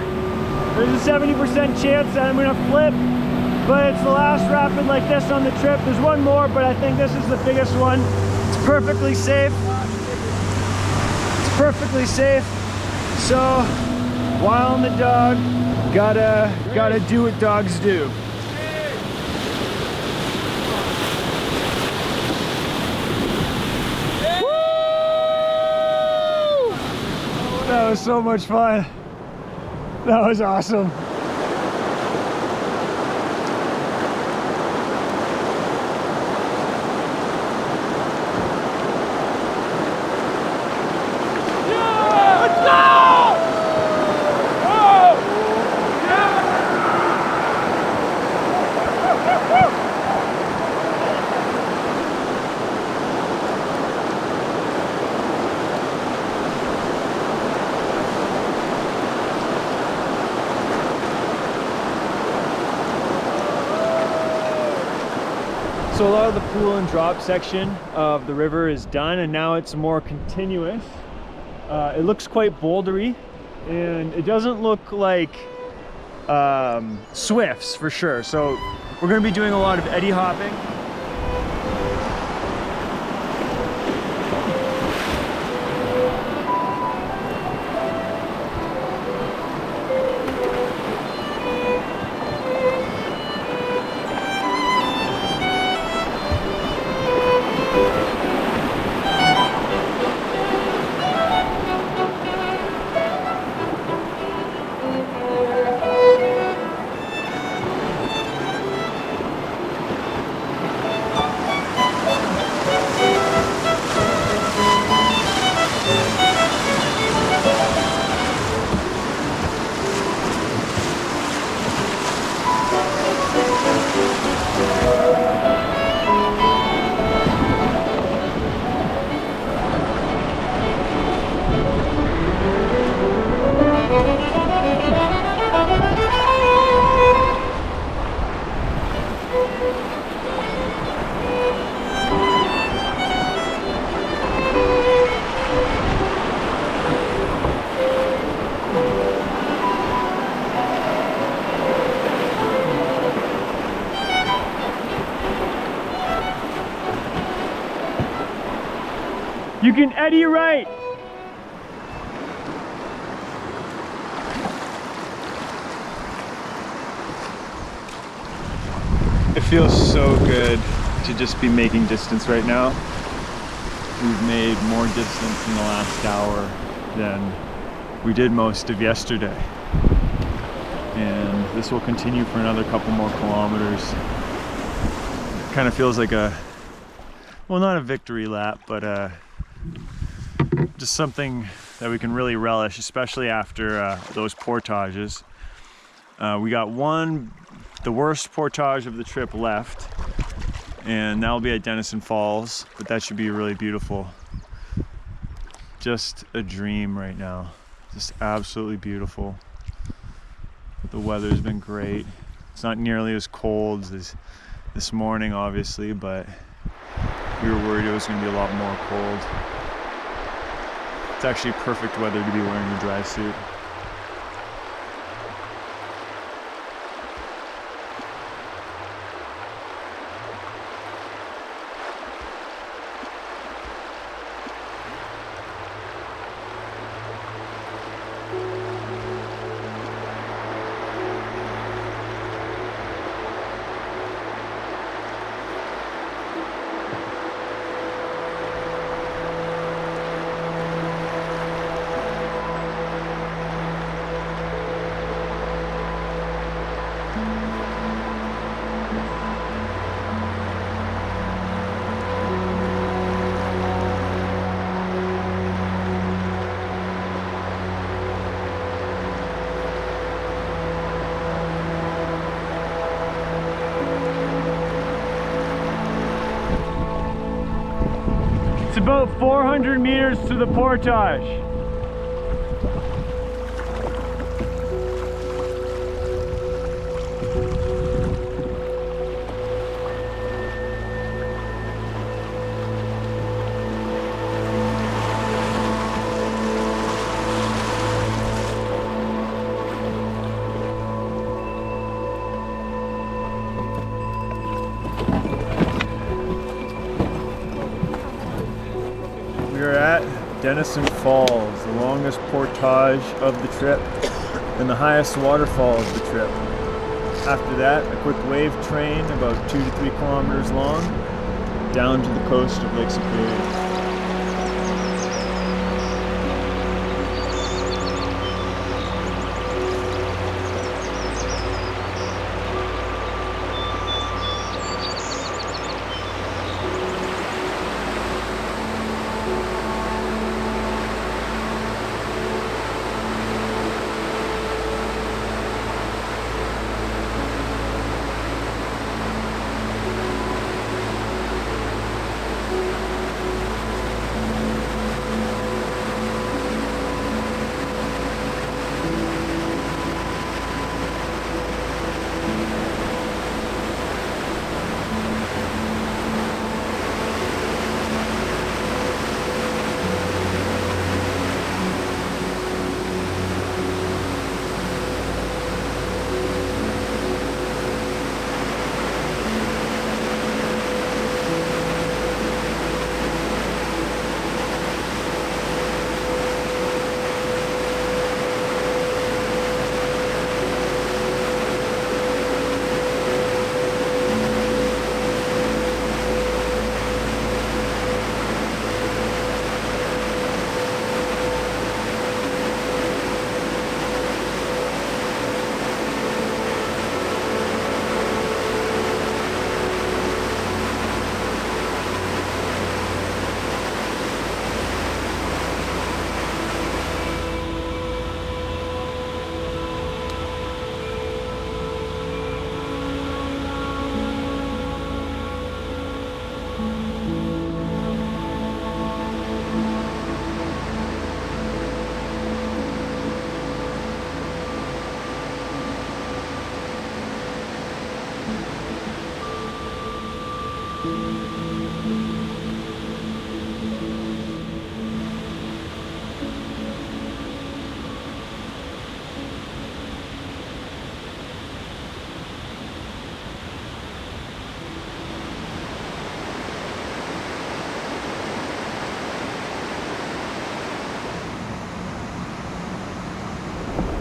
There's a 70% chance that I'm gonna flip, but it's the last rapid like this on the trip. There's one more, but I think this is the biggest one. It's perfectly safe. It's perfectly safe. So, while on the dog, gotta do what dogs do. That was so much fun. That was awesome. So a lot of the pool and drop section of the river is done, and now it's more continuous. It looks quite bouldery, and it doesn't look like swifts for sure. So we're gonna be doing a lot of eddy hopping. You can eddy right. It feels so good to just be making distance right now. We've made more distance in the last hour than we did most of yesterday. And this will continue for another couple more kilometers. It kind of feels like a, well, not a victory lap, but just something that we can really relish, especially after those portages. We got the worst portage of the trip left, and that'll be at Dennison Falls, but that should be really beautiful. Just a dream right now. Just absolutely beautiful. The weather's been great. It's not nearly as cold as this morning, obviously, but we were worried it was going to be a lot more cold. It's actually perfect weather to be wearing a dry suit. It's about 400 meters to the portage. We are at Dennison Falls, the longest portage of the trip and the highest waterfall of the trip. After that, a quick wave train about 2 to 3 kilometers long down to the coast of Lake Superior.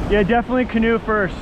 Yeah, definitely canoe first.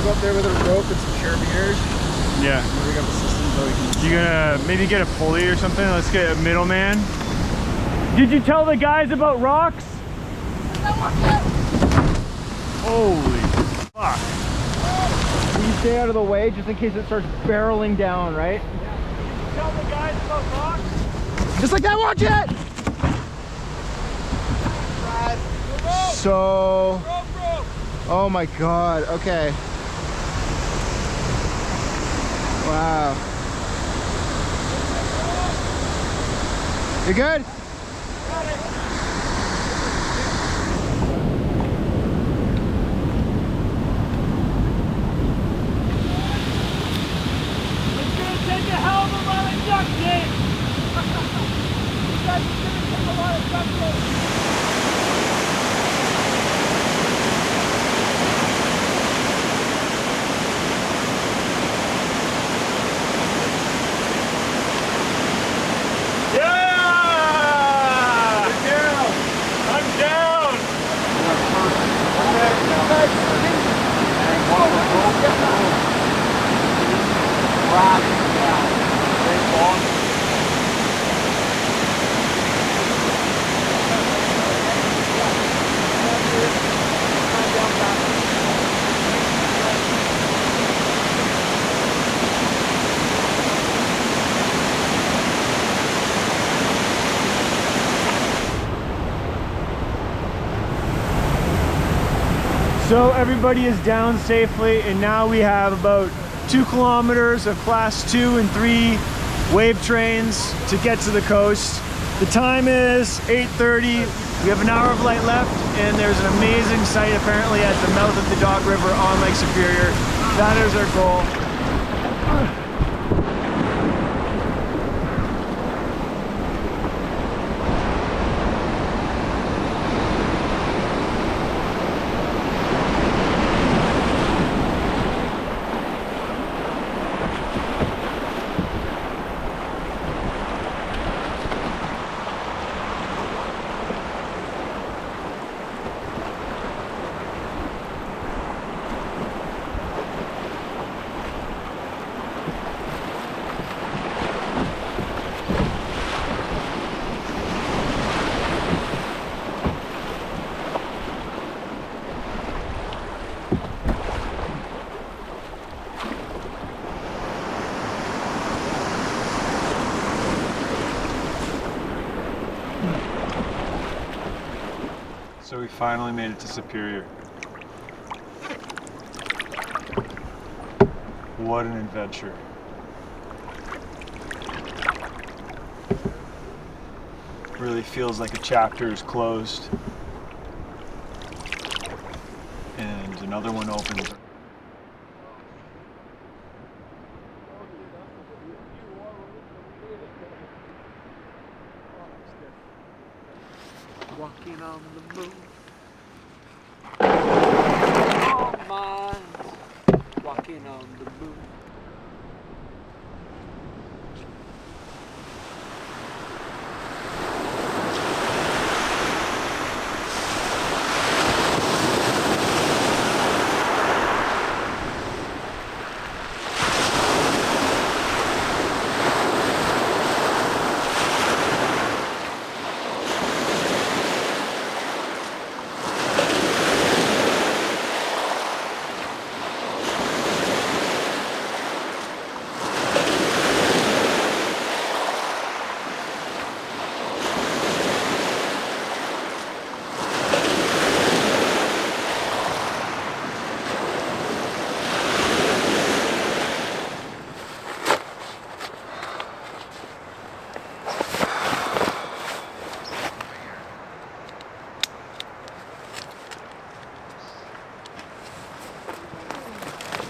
Go up there with a rope and some carabiners. Yeah. We got the system so we can. You gonna maybe get a pulley or something? Let's get a middleman. Did you tell the guys about rocks? Holy fuck. Can you stay out of the way just in case it starts barreling down, right? Yeah. Tell the guys about rocks? Just like that, watch it! So, oh my god, okay. Wow. You good? It's gonna take a hell of a lot of duct tape! You guys are gonna take a lot of duct tape! So everybody is down safely, and now we have about 2 kilometers of class 2 and 3 wave trains to get to the coast. The time is 8:30. We have an hour of light left, and there's an amazing sight apparently at the mouth of the Dog River on Lake Superior. That is our goal. So we finally made it to Superior. What an adventure. Really feels like a chapter is closed and another one opens. Walking on the moon. All minds walking on the moon.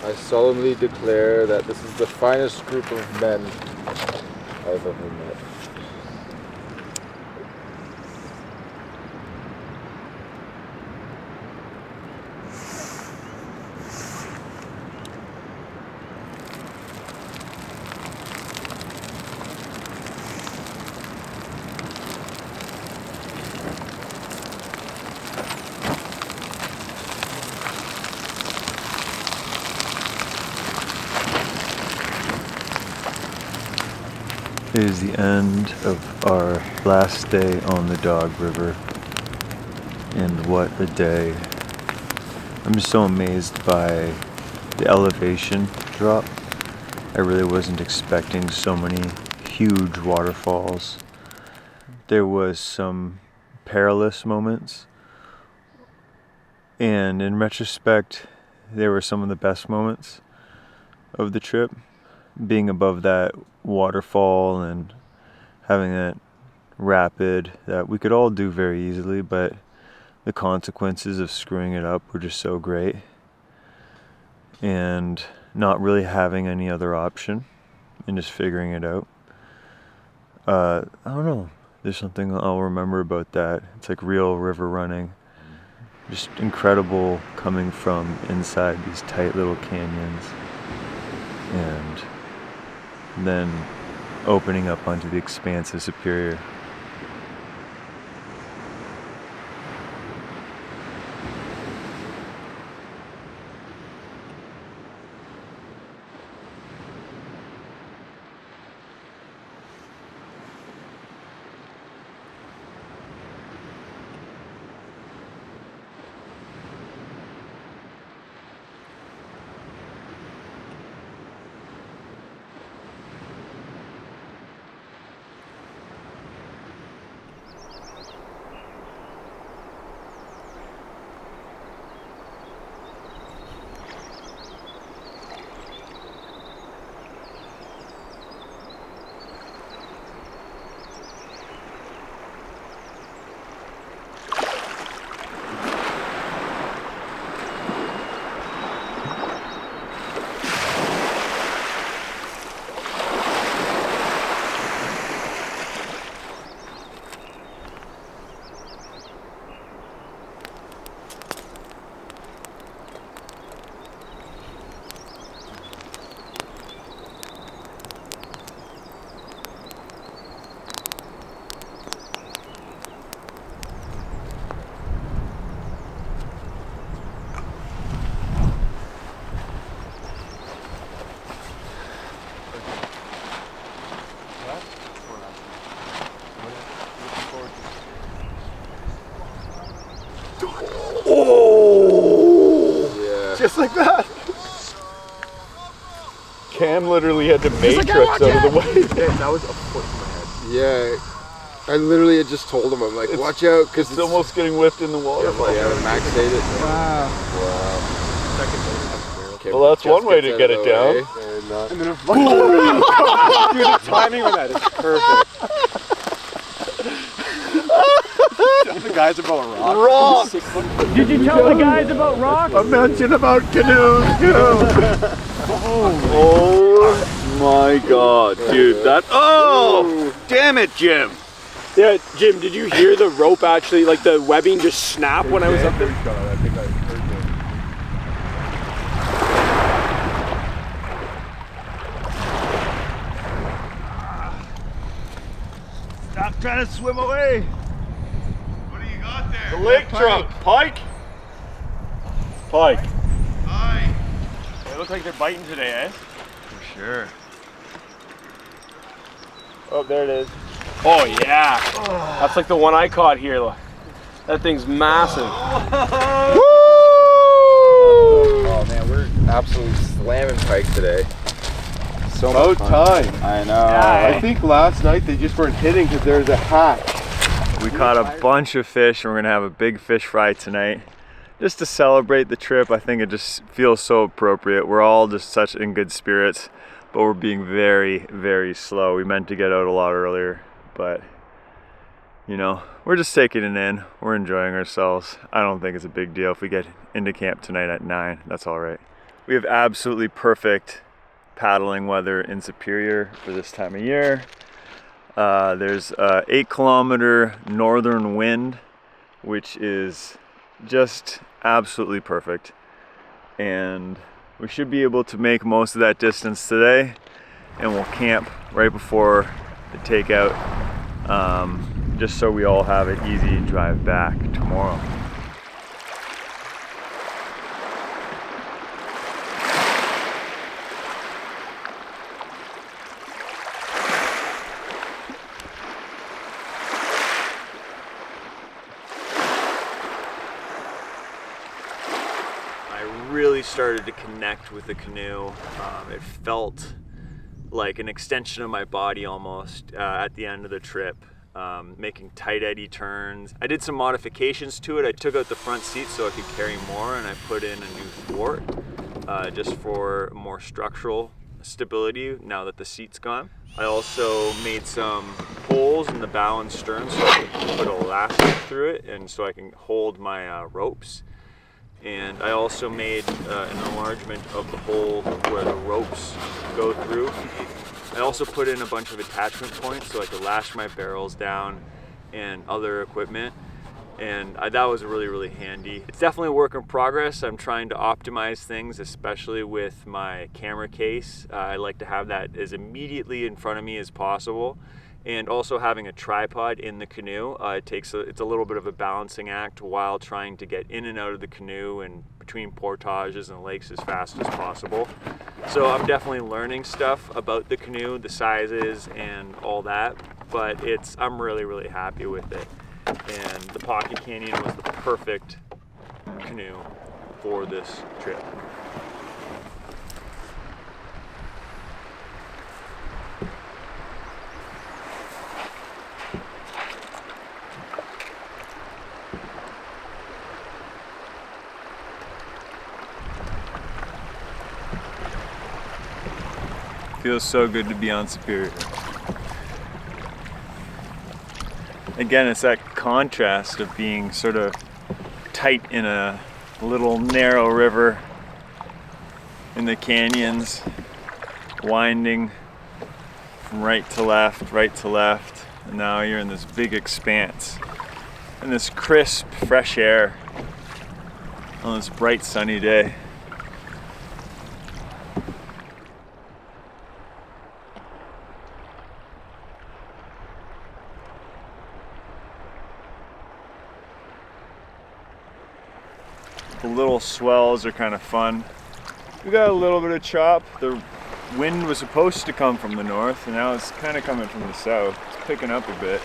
I solemnly declare that this is the finest group of men I've ever met. It is the end of our last day on the Dog River, and what a day. I'm just so amazed by the elevation drop. I really wasn't expecting so many huge waterfalls. There was some perilous moments, and in retrospect, they were some of the best moments of the trip. Being above that waterfall and having that rapid that we could all do very easily, but the consequences of screwing it up were just so great, and not really having any other option and just figuring it out. I don't know, there's something I'll remember about that. It's like real river running, just incredible coming from inside these tight little canyons and then opening up onto the expanse of Superior. Just like that. Cam literally had to matrix out of the way. Yeah, that was a foot in my head. Yeah, I literally had just told him, I'm like, watch out, because it's almost getting whipped in the water. Yeah, Max ate it. Wow. Okay, well, that's one way to get it down. And then dude, the timing on that is perfect. Tell the guys about rock. Did you tell the guys about rock? I mentioned about canoes too. Oh my god, dude, that, oh, damn it, Jim. Yeah, Jim, did you hear the rope actually, like the webbing just snap when I was up there? I think I heard it. Stop trying to swim away. What do you got there? The lake trout. Pike? Pike. Hi. They look like they're biting today, eh? For sure. Oh, there it is. Oh yeah. That's like the one I caught here. Look. That thing's massive. Oh man, we're absolutely slamming pike today. So About time. I know. I think last night they just weren't hitting because there's a hatch. We caught a bunch of fish and we're gonna have a big fish fry tonight. Just to celebrate the trip, I think it just feels so appropriate. We're all just such in good spirits, but we're being very, very slow. We meant to get out a lot earlier, but you know, we're just taking it in. We're enjoying ourselves. I don't think it's a big deal if we get into camp tonight at 9. That's all right. We have absolutely perfect paddling weather in Superior for this time of year. There's a 8-kilometer northern wind, which is just absolutely perfect. And we should be able to make most of that distance today, and we'll camp right before the takeout, just so we all have an easy drive back tomorrow. Really started to connect with the canoe. It felt like an extension of my body almost at the end of the trip, making tight eddy turns. I did some modifications to it. I took out the front seat so I could carry more, and I put in a new thwart just for more structural stability now that the seat's gone. I also made some holes in the bow and stern so I can put elastic through it and so I can hold my ropes. And I also made an enlargement of the hole where the ropes go through. I also put in a bunch of attachment points so I could lash my barrels down and other equipment. And that was really, really handy. It's definitely a work in progress. I'm trying to optimize things, especially with my camera case. I like to have that as immediately in front of me as possible. And also having a tripod in the canoe, it's a little bit of a balancing act while trying to get in and out of the canoe and between portages and lakes as fast as possible. So I'm definitely learning stuff about the canoe, the sizes and all that, but I'm really, really happy with it. And the Pocket Canyon was the perfect canoe for this trip. Feels so good to be on Superior. Again, it's that contrast of being sort of tight in a little narrow river in the canyons, winding from right to left, and now you're in this big expanse and this crisp, fresh air on this bright, sunny day. The little swells are kind of fun. We got a little bit of chop. The wind was supposed to come from the north, and now it's kind of coming from the south. It's picking up a bit.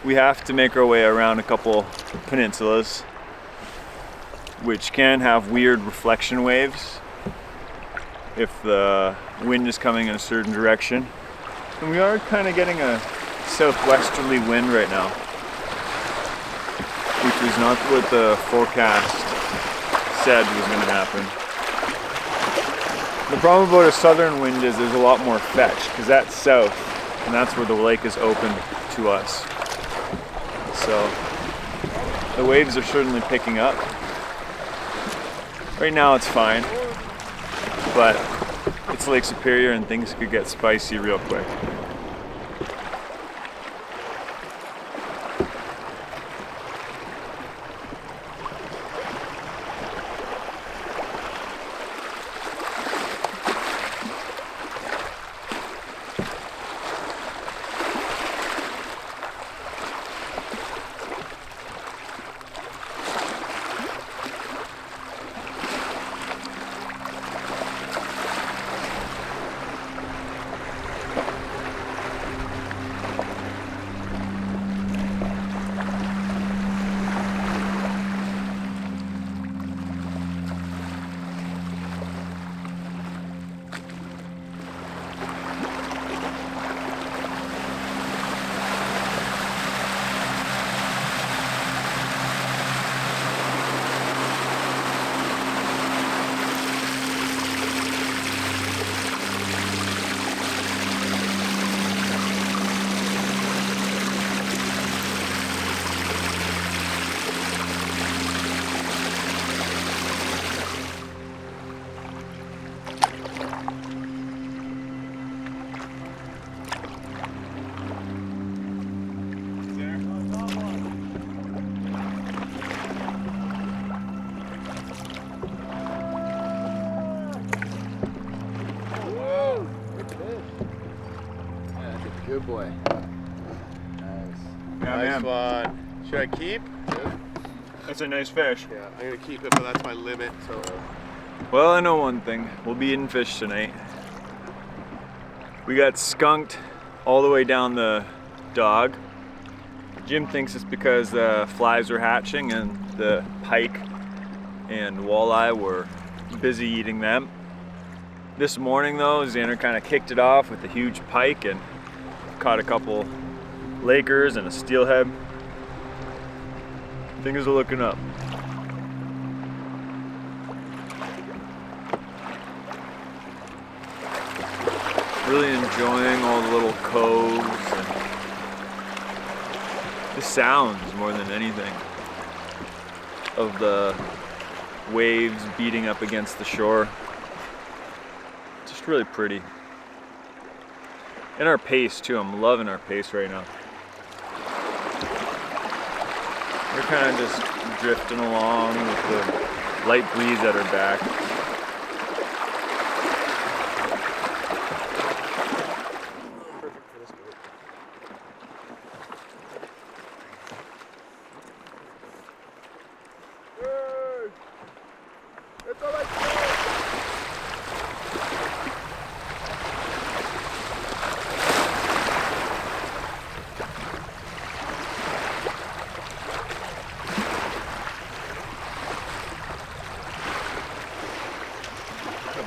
We have to make our way around a couple peninsulas, which can have weird reflection waves if the wind is coming in a certain direction. And we are kind of getting a southwesterly wind right now, which is not what the forecast said was going to happen. The problem about a southern wind is there's a lot more fetch because that's south and that's where the lake is open to us. So the waves are certainly picking up. Right now it's fine, but it's Lake Superior and things could get spicy real quick. Good boy. Nice. Nice one. Should I keep? That's a nice fish. Yeah, I'm gonna keep it, but that's my limit. So. Well, I know one thing. We'll be eating fish tonight. We got skunked all the way down the dog. Jim thinks it's because the flies were hatching and the pike and walleye were busy eating them. This morning though, Xander kind of kicked it off with a huge pike and caught a couple Lakers and a steelhead. Things are looking up. Really enjoying all the little coves and the sounds more than anything of the waves beating up against the shore. Just really pretty. And our pace too, I'm loving our pace right now. We're kind of just drifting along with the light breeze at our back.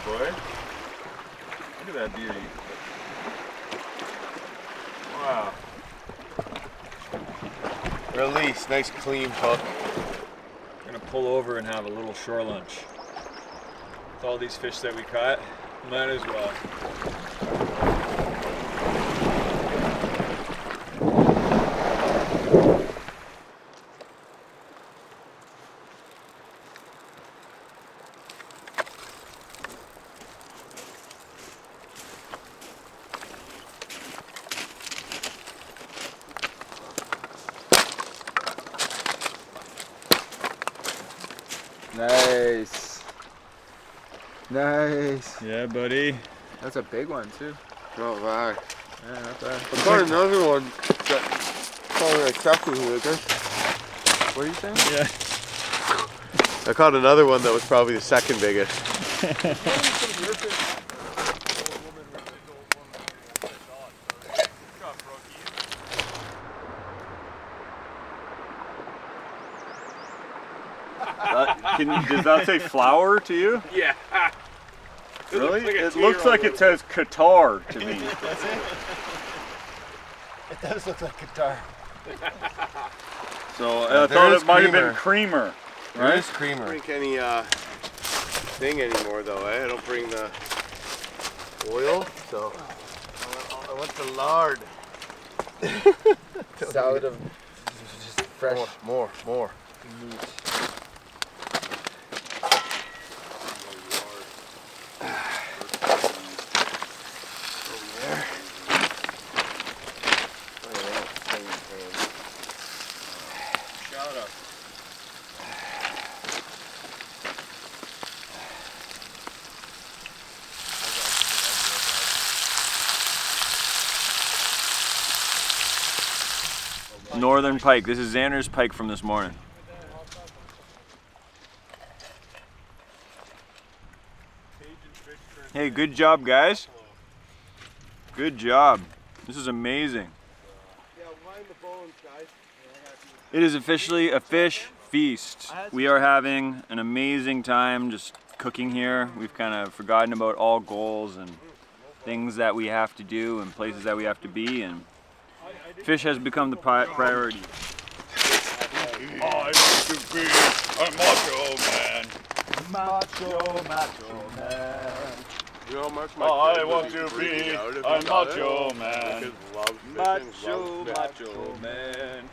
Boy. Look at that beauty. Wow. Release, nice clean hook. We're gonna pull over and have a little shore lunch. With all these fish that we caught, might as well. Nice. Nice. Yeah, buddy. That's a big one too. Not bad. Yeah, not bad. I got another one that probably exactly like this. What are you saying? Yeah. I caught another one that was probably the second biggest. Does that say flower to you? Yeah. Really? It looks like it says Qatar to me. That's it? It does look like guitar. So I thought it might have been creamer. Right? It is creamer. I don't drink any thing anymore though, eh? I don't bring the oil, so I want the lard. Salad of just fresh More. meat. Northern pike. This is Xander's pike from this morning. Hey, good job, guys. Good job. This is amazing. It is officially a fish feast. We are having an amazing time just cooking here. We've kind of forgotten about all goals and things that we have to do and places that we have to be, and fish has become the priority. I want to be a macho man. Macho man. You know how much I want to be a macho man. Macho man.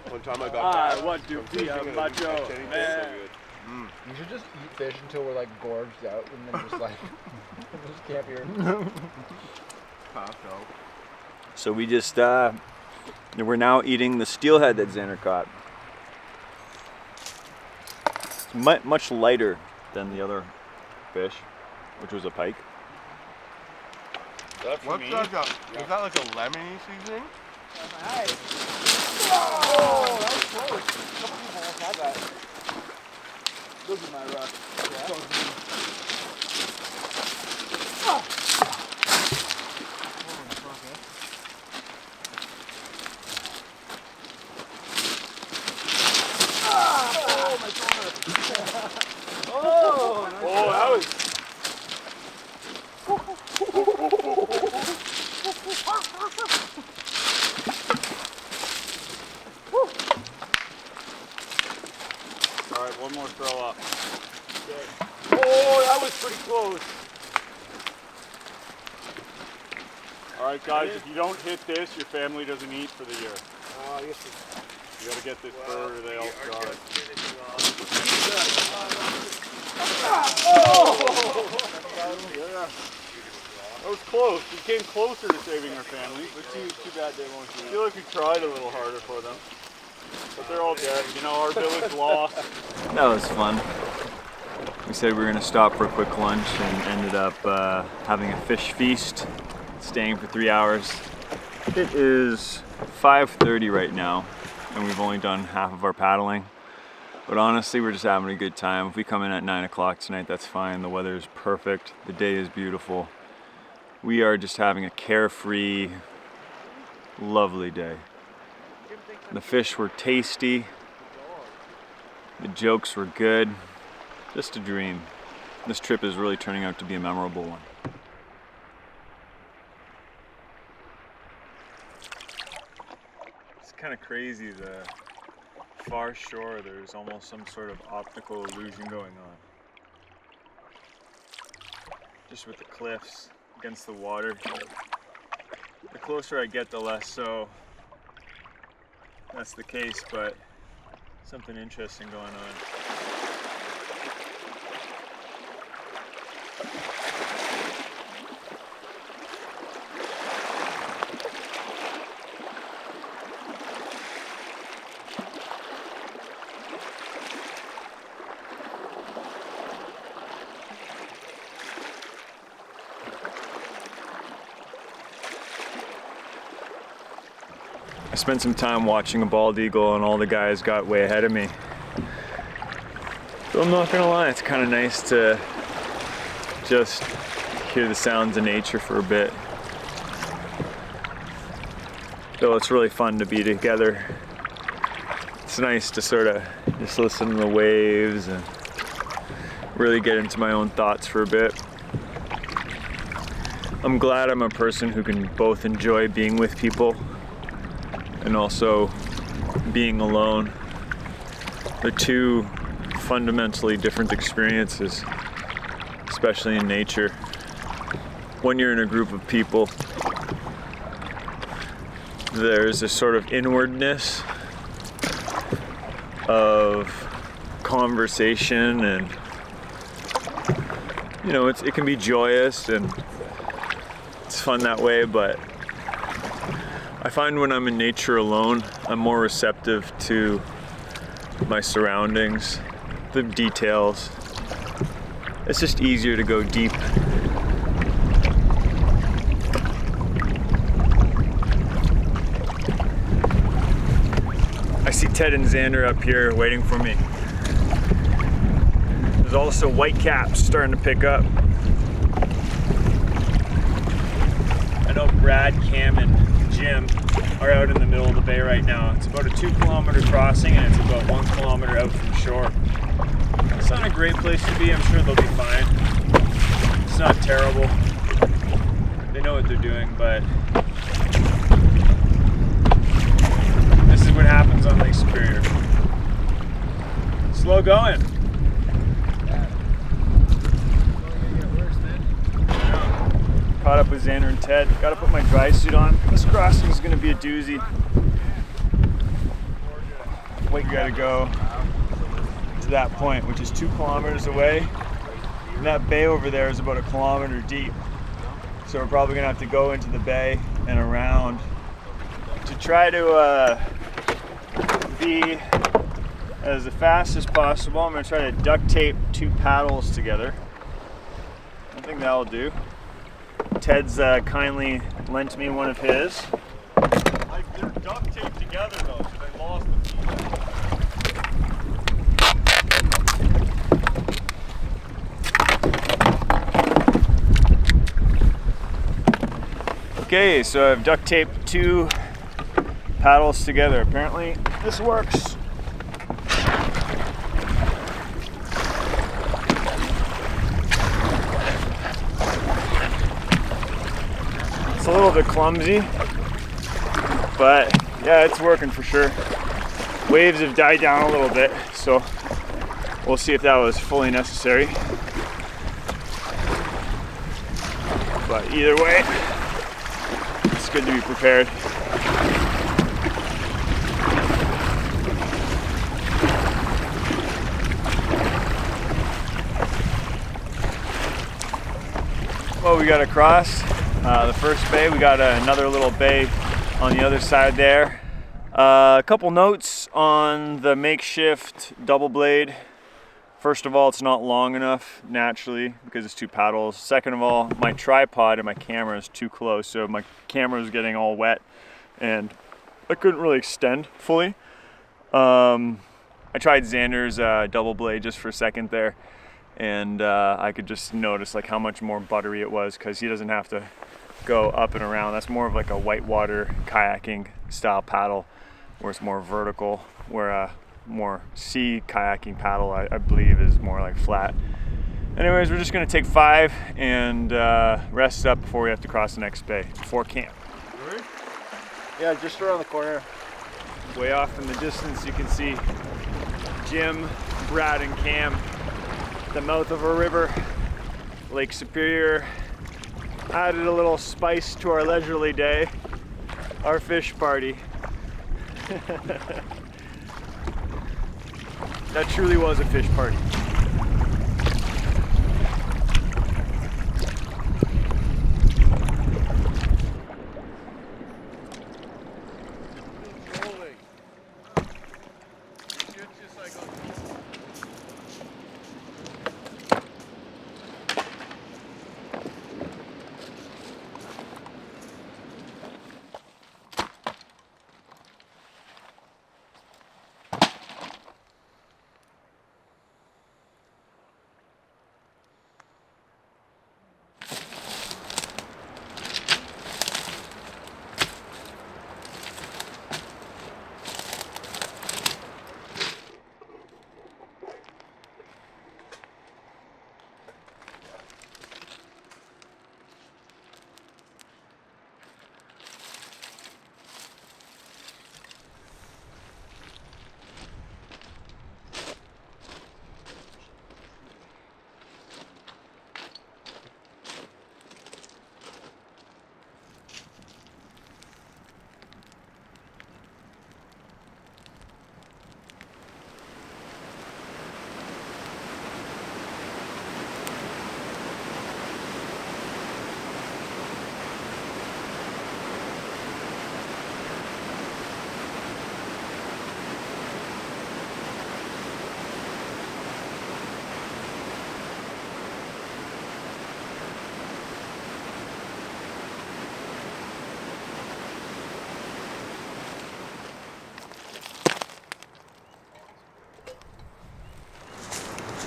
One time I got I want to be a macho man. You should just eat fish until we're like gorged out and then just like just camp here. So we just we're now eating the steelhead that Xander caught. It's much lighter than the other fish, which was a pike. What's that? Is that like a lemony seasoning? Nice. Oh, that was close. A couple people almost had that. Those are my rock. Yeah. That was. All right, one more throw up. Oh, that was pretty close. All right, guys, if you don't hit this, your family doesn't eat for the year. You gotta get this bird or they all starve. That was close. We came closer to saving our family. But too bad they won't do it. I feel like we tried a little harder for them. But they're all dead. You know, our village lost. That was fun. We said we were going to stop for a quick lunch and ended up having a fish feast, staying for 3 hours. It is 5:30 right now, and we've only done half of our paddling. But honestly, we're just having a good time. If we come in at 9 o'clock tonight, that's fine. The weather is perfect. The day is beautiful. We are just having a carefree, lovely day. The fish were tasty. The jokes were good. Just a dream. This trip is really turning out to be a memorable one. It's kind of crazy, the far shore, there's almost some sort of optical illusion going on. Just with the cliffs against the water. The closer I get, the less so that's the case, but something interesting going on. I spent some time watching a bald eagle and all the guys got way ahead of me. So I'm not gonna lie, it's kind of nice to just hear the sounds of nature for a bit. Though it's really fun to be together. It's nice to sort of just listen to the waves and really get into my own thoughts for a bit. I'm glad I'm a person who can both enjoy being with people and also being alone. They're two fundamentally different experiences, especially in nature. when you're in a group of people, there's a sort of inwardness of conversation, and you know, it can be joyous and it's fun that way, but I find when I'm in nature alone, I'm more receptive to my surroundings, the details. It's just easier to go deep. I see Ted and Xander up here waiting for me. There's also whitecaps starting to pick up. I know Brad, Cam, and Jim are out in the middle of the bay right now. It's about a 2-kilometer crossing and it's about 1 kilometer out from shore. It's not a great place to be. I'm sure they'll be fine. It's not terrible. They know what they're doing, but this is what happens on Lake Superior. Slow going. Caught up with Xander and Ted. Got to put my dry suit on. This crossing is going to be a doozy. We got to go to that point, which is 2 kilometers away. And that bay over there is about 1 kilometer deep. So we're probably going to have to go into the bay and around to try to be as fast as possible. I'm going to try to duct tape 2 paddles together. I think that'll do. Ted's kindly lent me one of his. They're duct taped together though, so they lost the feet. Okay, so I've duct taped 2 paddles together. Apparently this works. It's a little bit clumsy, but yeah, it's working for sure. Waves have died down a little bit, so we'll see if that was fully necessary. But either way, it's good to be prepared. Well, we got across the first bay. We got another little bay on the other side there. A couple notes on the makeshift double blade. First of all, it's not long enough naturally because it's 2 paddles. Second of all, my tripod and my camera is too close, so my camera was getting all wet and I couldn't really extend fully. I tried Xander's double blade just for a second there, and I could just notice like how much more buttery it was because he doesn't have to go up and around. That's more of like a whitewater kayaking style paddle, where it's more vertical, where a more sea kayaking paddle I believe is more like flat. Anyways, we're just gonna take 5 and rest up before we have to cross the next bay before camp. Yeah, just around the corner. Way off in the distance you can see Jim, Brad, and Cam at the mouth of a river, Lake Superior. Added a little spice to our leisurely day, our fish party. That truly was a fish party.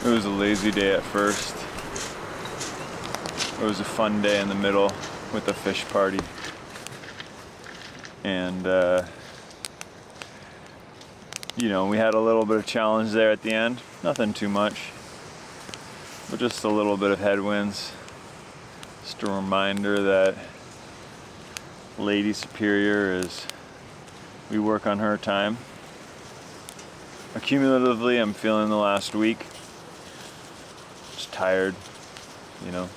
It was a lazy day at first. It was a fun day in the middle with a fish party. And you know, we had a little bit of challenge there at the end. Nothing too much, but just a little bit of headwinds. Just a reminder that Lady Superior is, we work on her time. Accumulatively, I'm feeling the last week. Just tired, you know.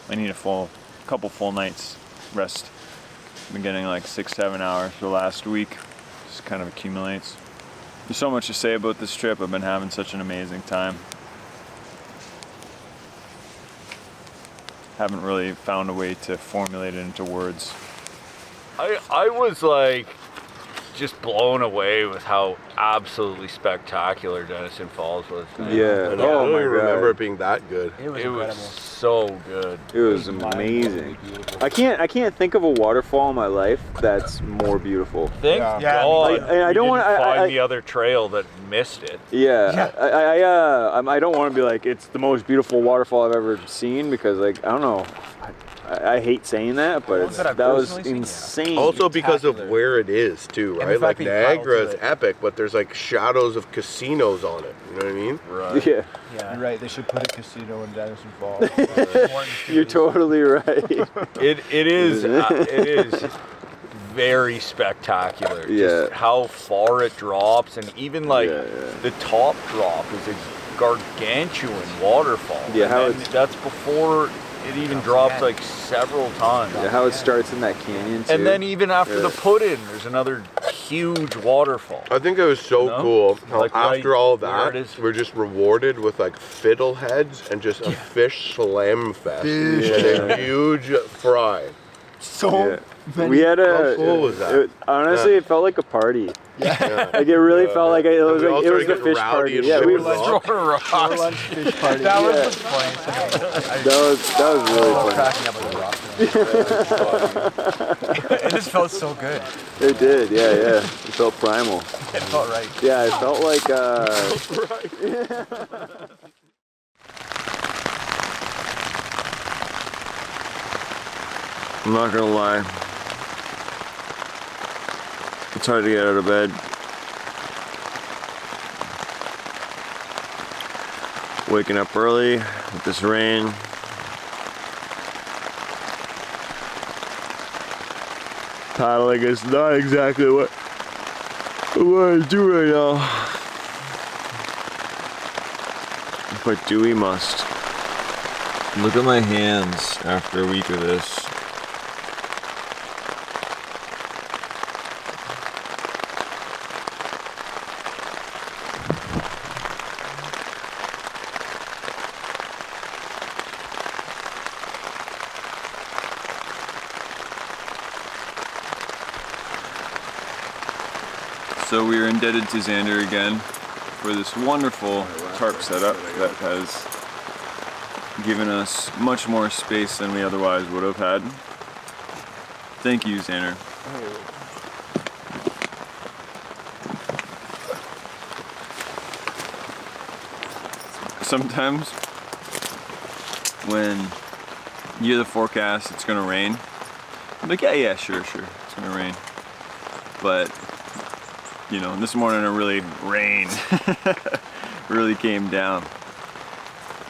I need a couple full nights rest. I've been getting like 6-7 hours for the last week. Just kind of accumulates. There's so much to say about this trip. I've been having such an amazing time. Haven't really found a way to formulate it into words. I was like just blown away with how absolutely spectacular Dennison Falls was. Yeah. I Oh don't my even remember god. it being that good. It was It was incredible. so good. It was amazing. I can't think of a waterfall in my life that's more beautiful. Thank Yeah, God. I don't we want didn't find I the other trail that missed it. Yeah, I don't want to be like it's the most beautiful waterfall I've ever seen because like I don't know, I hate saying that, but ones that I've that was personally seen, yeah. insane. Also because of Spectacular. where it is too, And right? the Like fact that you paddle Niagara to is it. epic, but there's like shadows of casinos on it. You know what I mean? Right. Yeah, Yeah. You're right, they should put a casino in Dennison Falls. you're totally right. It is very spectacular. Yeah. Just how far it drops, and even like Yeah, yeah. the top drop is a gargantuan waterfall. Yeah, how and it's- that's before it even drops like several times. Yeah, how it starts in that canyon too. And then even after Yeah. the put-in, there's another huge waterfall. I think it was so You know? cool how Like right after all where that, it is. we're just rewarded with like fiddleheads and just a fish slam fest. Yeah. And a huge fry. Yeah. We had How cool was that? Honestly, it felt like a party. Yeah. Like it really felt like it was we like all it was started the fish getting rowdy party. and Yeah, we shit. that Rocks. Lunch fish party. That was Yeah. the funniest thing. was really funny. Cracking up with the rock. It just felt so good. It did, yeah. It felt primal. It felt right. Yeah, it felt like I'm not gonna lie. It's hard to get out of bed. Waking up early with this rain. Paddling is not exactly what I want to do right now. But do we must. Look at my hands after a week of this. So we are indebted to Xander again for this wonderful tarp setup that has given us much more space than we otherwise would have had. Thank you, Xander. Sometimes when you hear the forecast, it's gonna rain. I'm like, yeah, sure, it's gonna rain. But you know, this morning it really rained, really came down.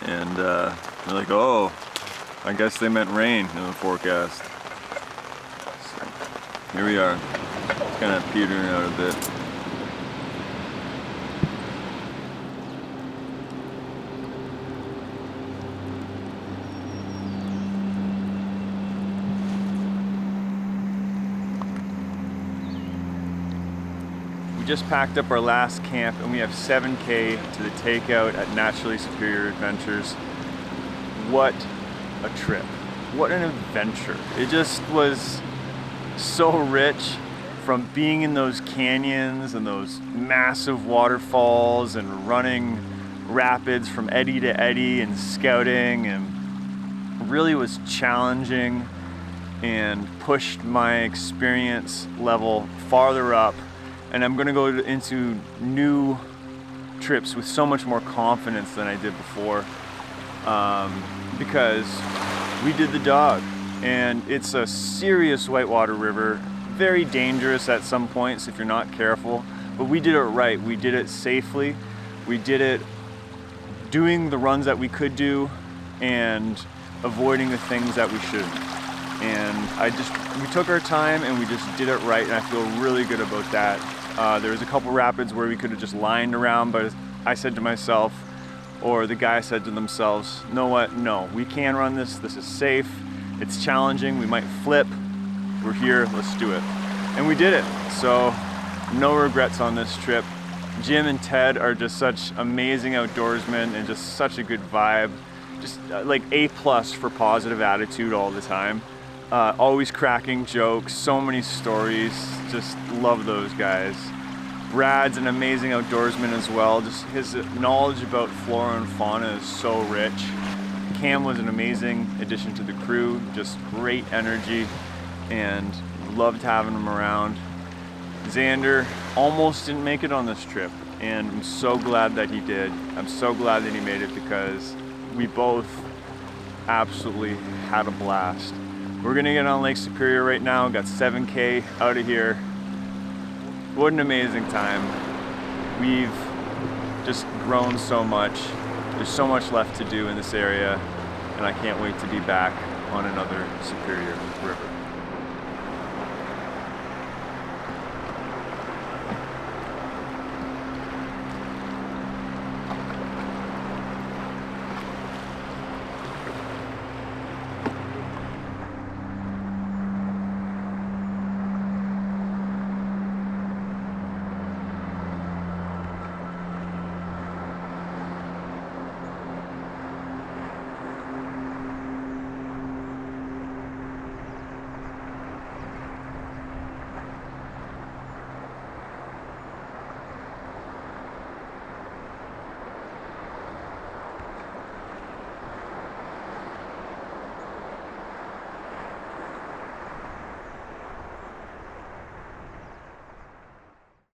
And we're like, oh, I guess they meant rain in the forecast. So, here we are, kind of petering out a bit. We just packed up our last camp and we have 7K to the takeout at Naturally Superior Adventures. What a trip. What an adventure. It just was so rich, from being in those canyons and those massive waterfalls and running rapids from eddy to eddy and scouting, and really was challenging and pushed my experience level farther up. And I'm gonna go into new trips with so much more confidence than I did before, because we did the dog, and it's a serious whitewater river, very dangerous at some points if you're not careful, but we did it right. We did it safely. We did it doing the runs that we could do and avoiding the things that we shouldn't. And we took our time and we just did it right, and I feel really good about that. There was a couple rapids where we could have just lined around, but I said to myself, or the guy said to themselves, you know what, no, we can run this, this is safe, it's challenging, we might flip, we're here, let's do it. And we did it, so no regrets on this trip. Jim and Ted are just such amazing outdoorsmen and just such a good vibe. Just like A+ for positive attitude all the time. Always cracking jokes, so many stories, just love those guys. Brad's an amazing outdoorsman as well. Just his knowledge about flora and fauna is so rich. Cam was an amazing addition to the crew, just great energy, and loved having him around. Xander almost didn't make it on this trip, and I'm so glad that he did. I'm so glad that he made it because we both absolutely had a blast. We're gonna get on Lake Superior right now, got 7K out of here. What an amazing time. We've just grown so much. There's so much left to do in this area, and I can't wait to be back on another Superior River.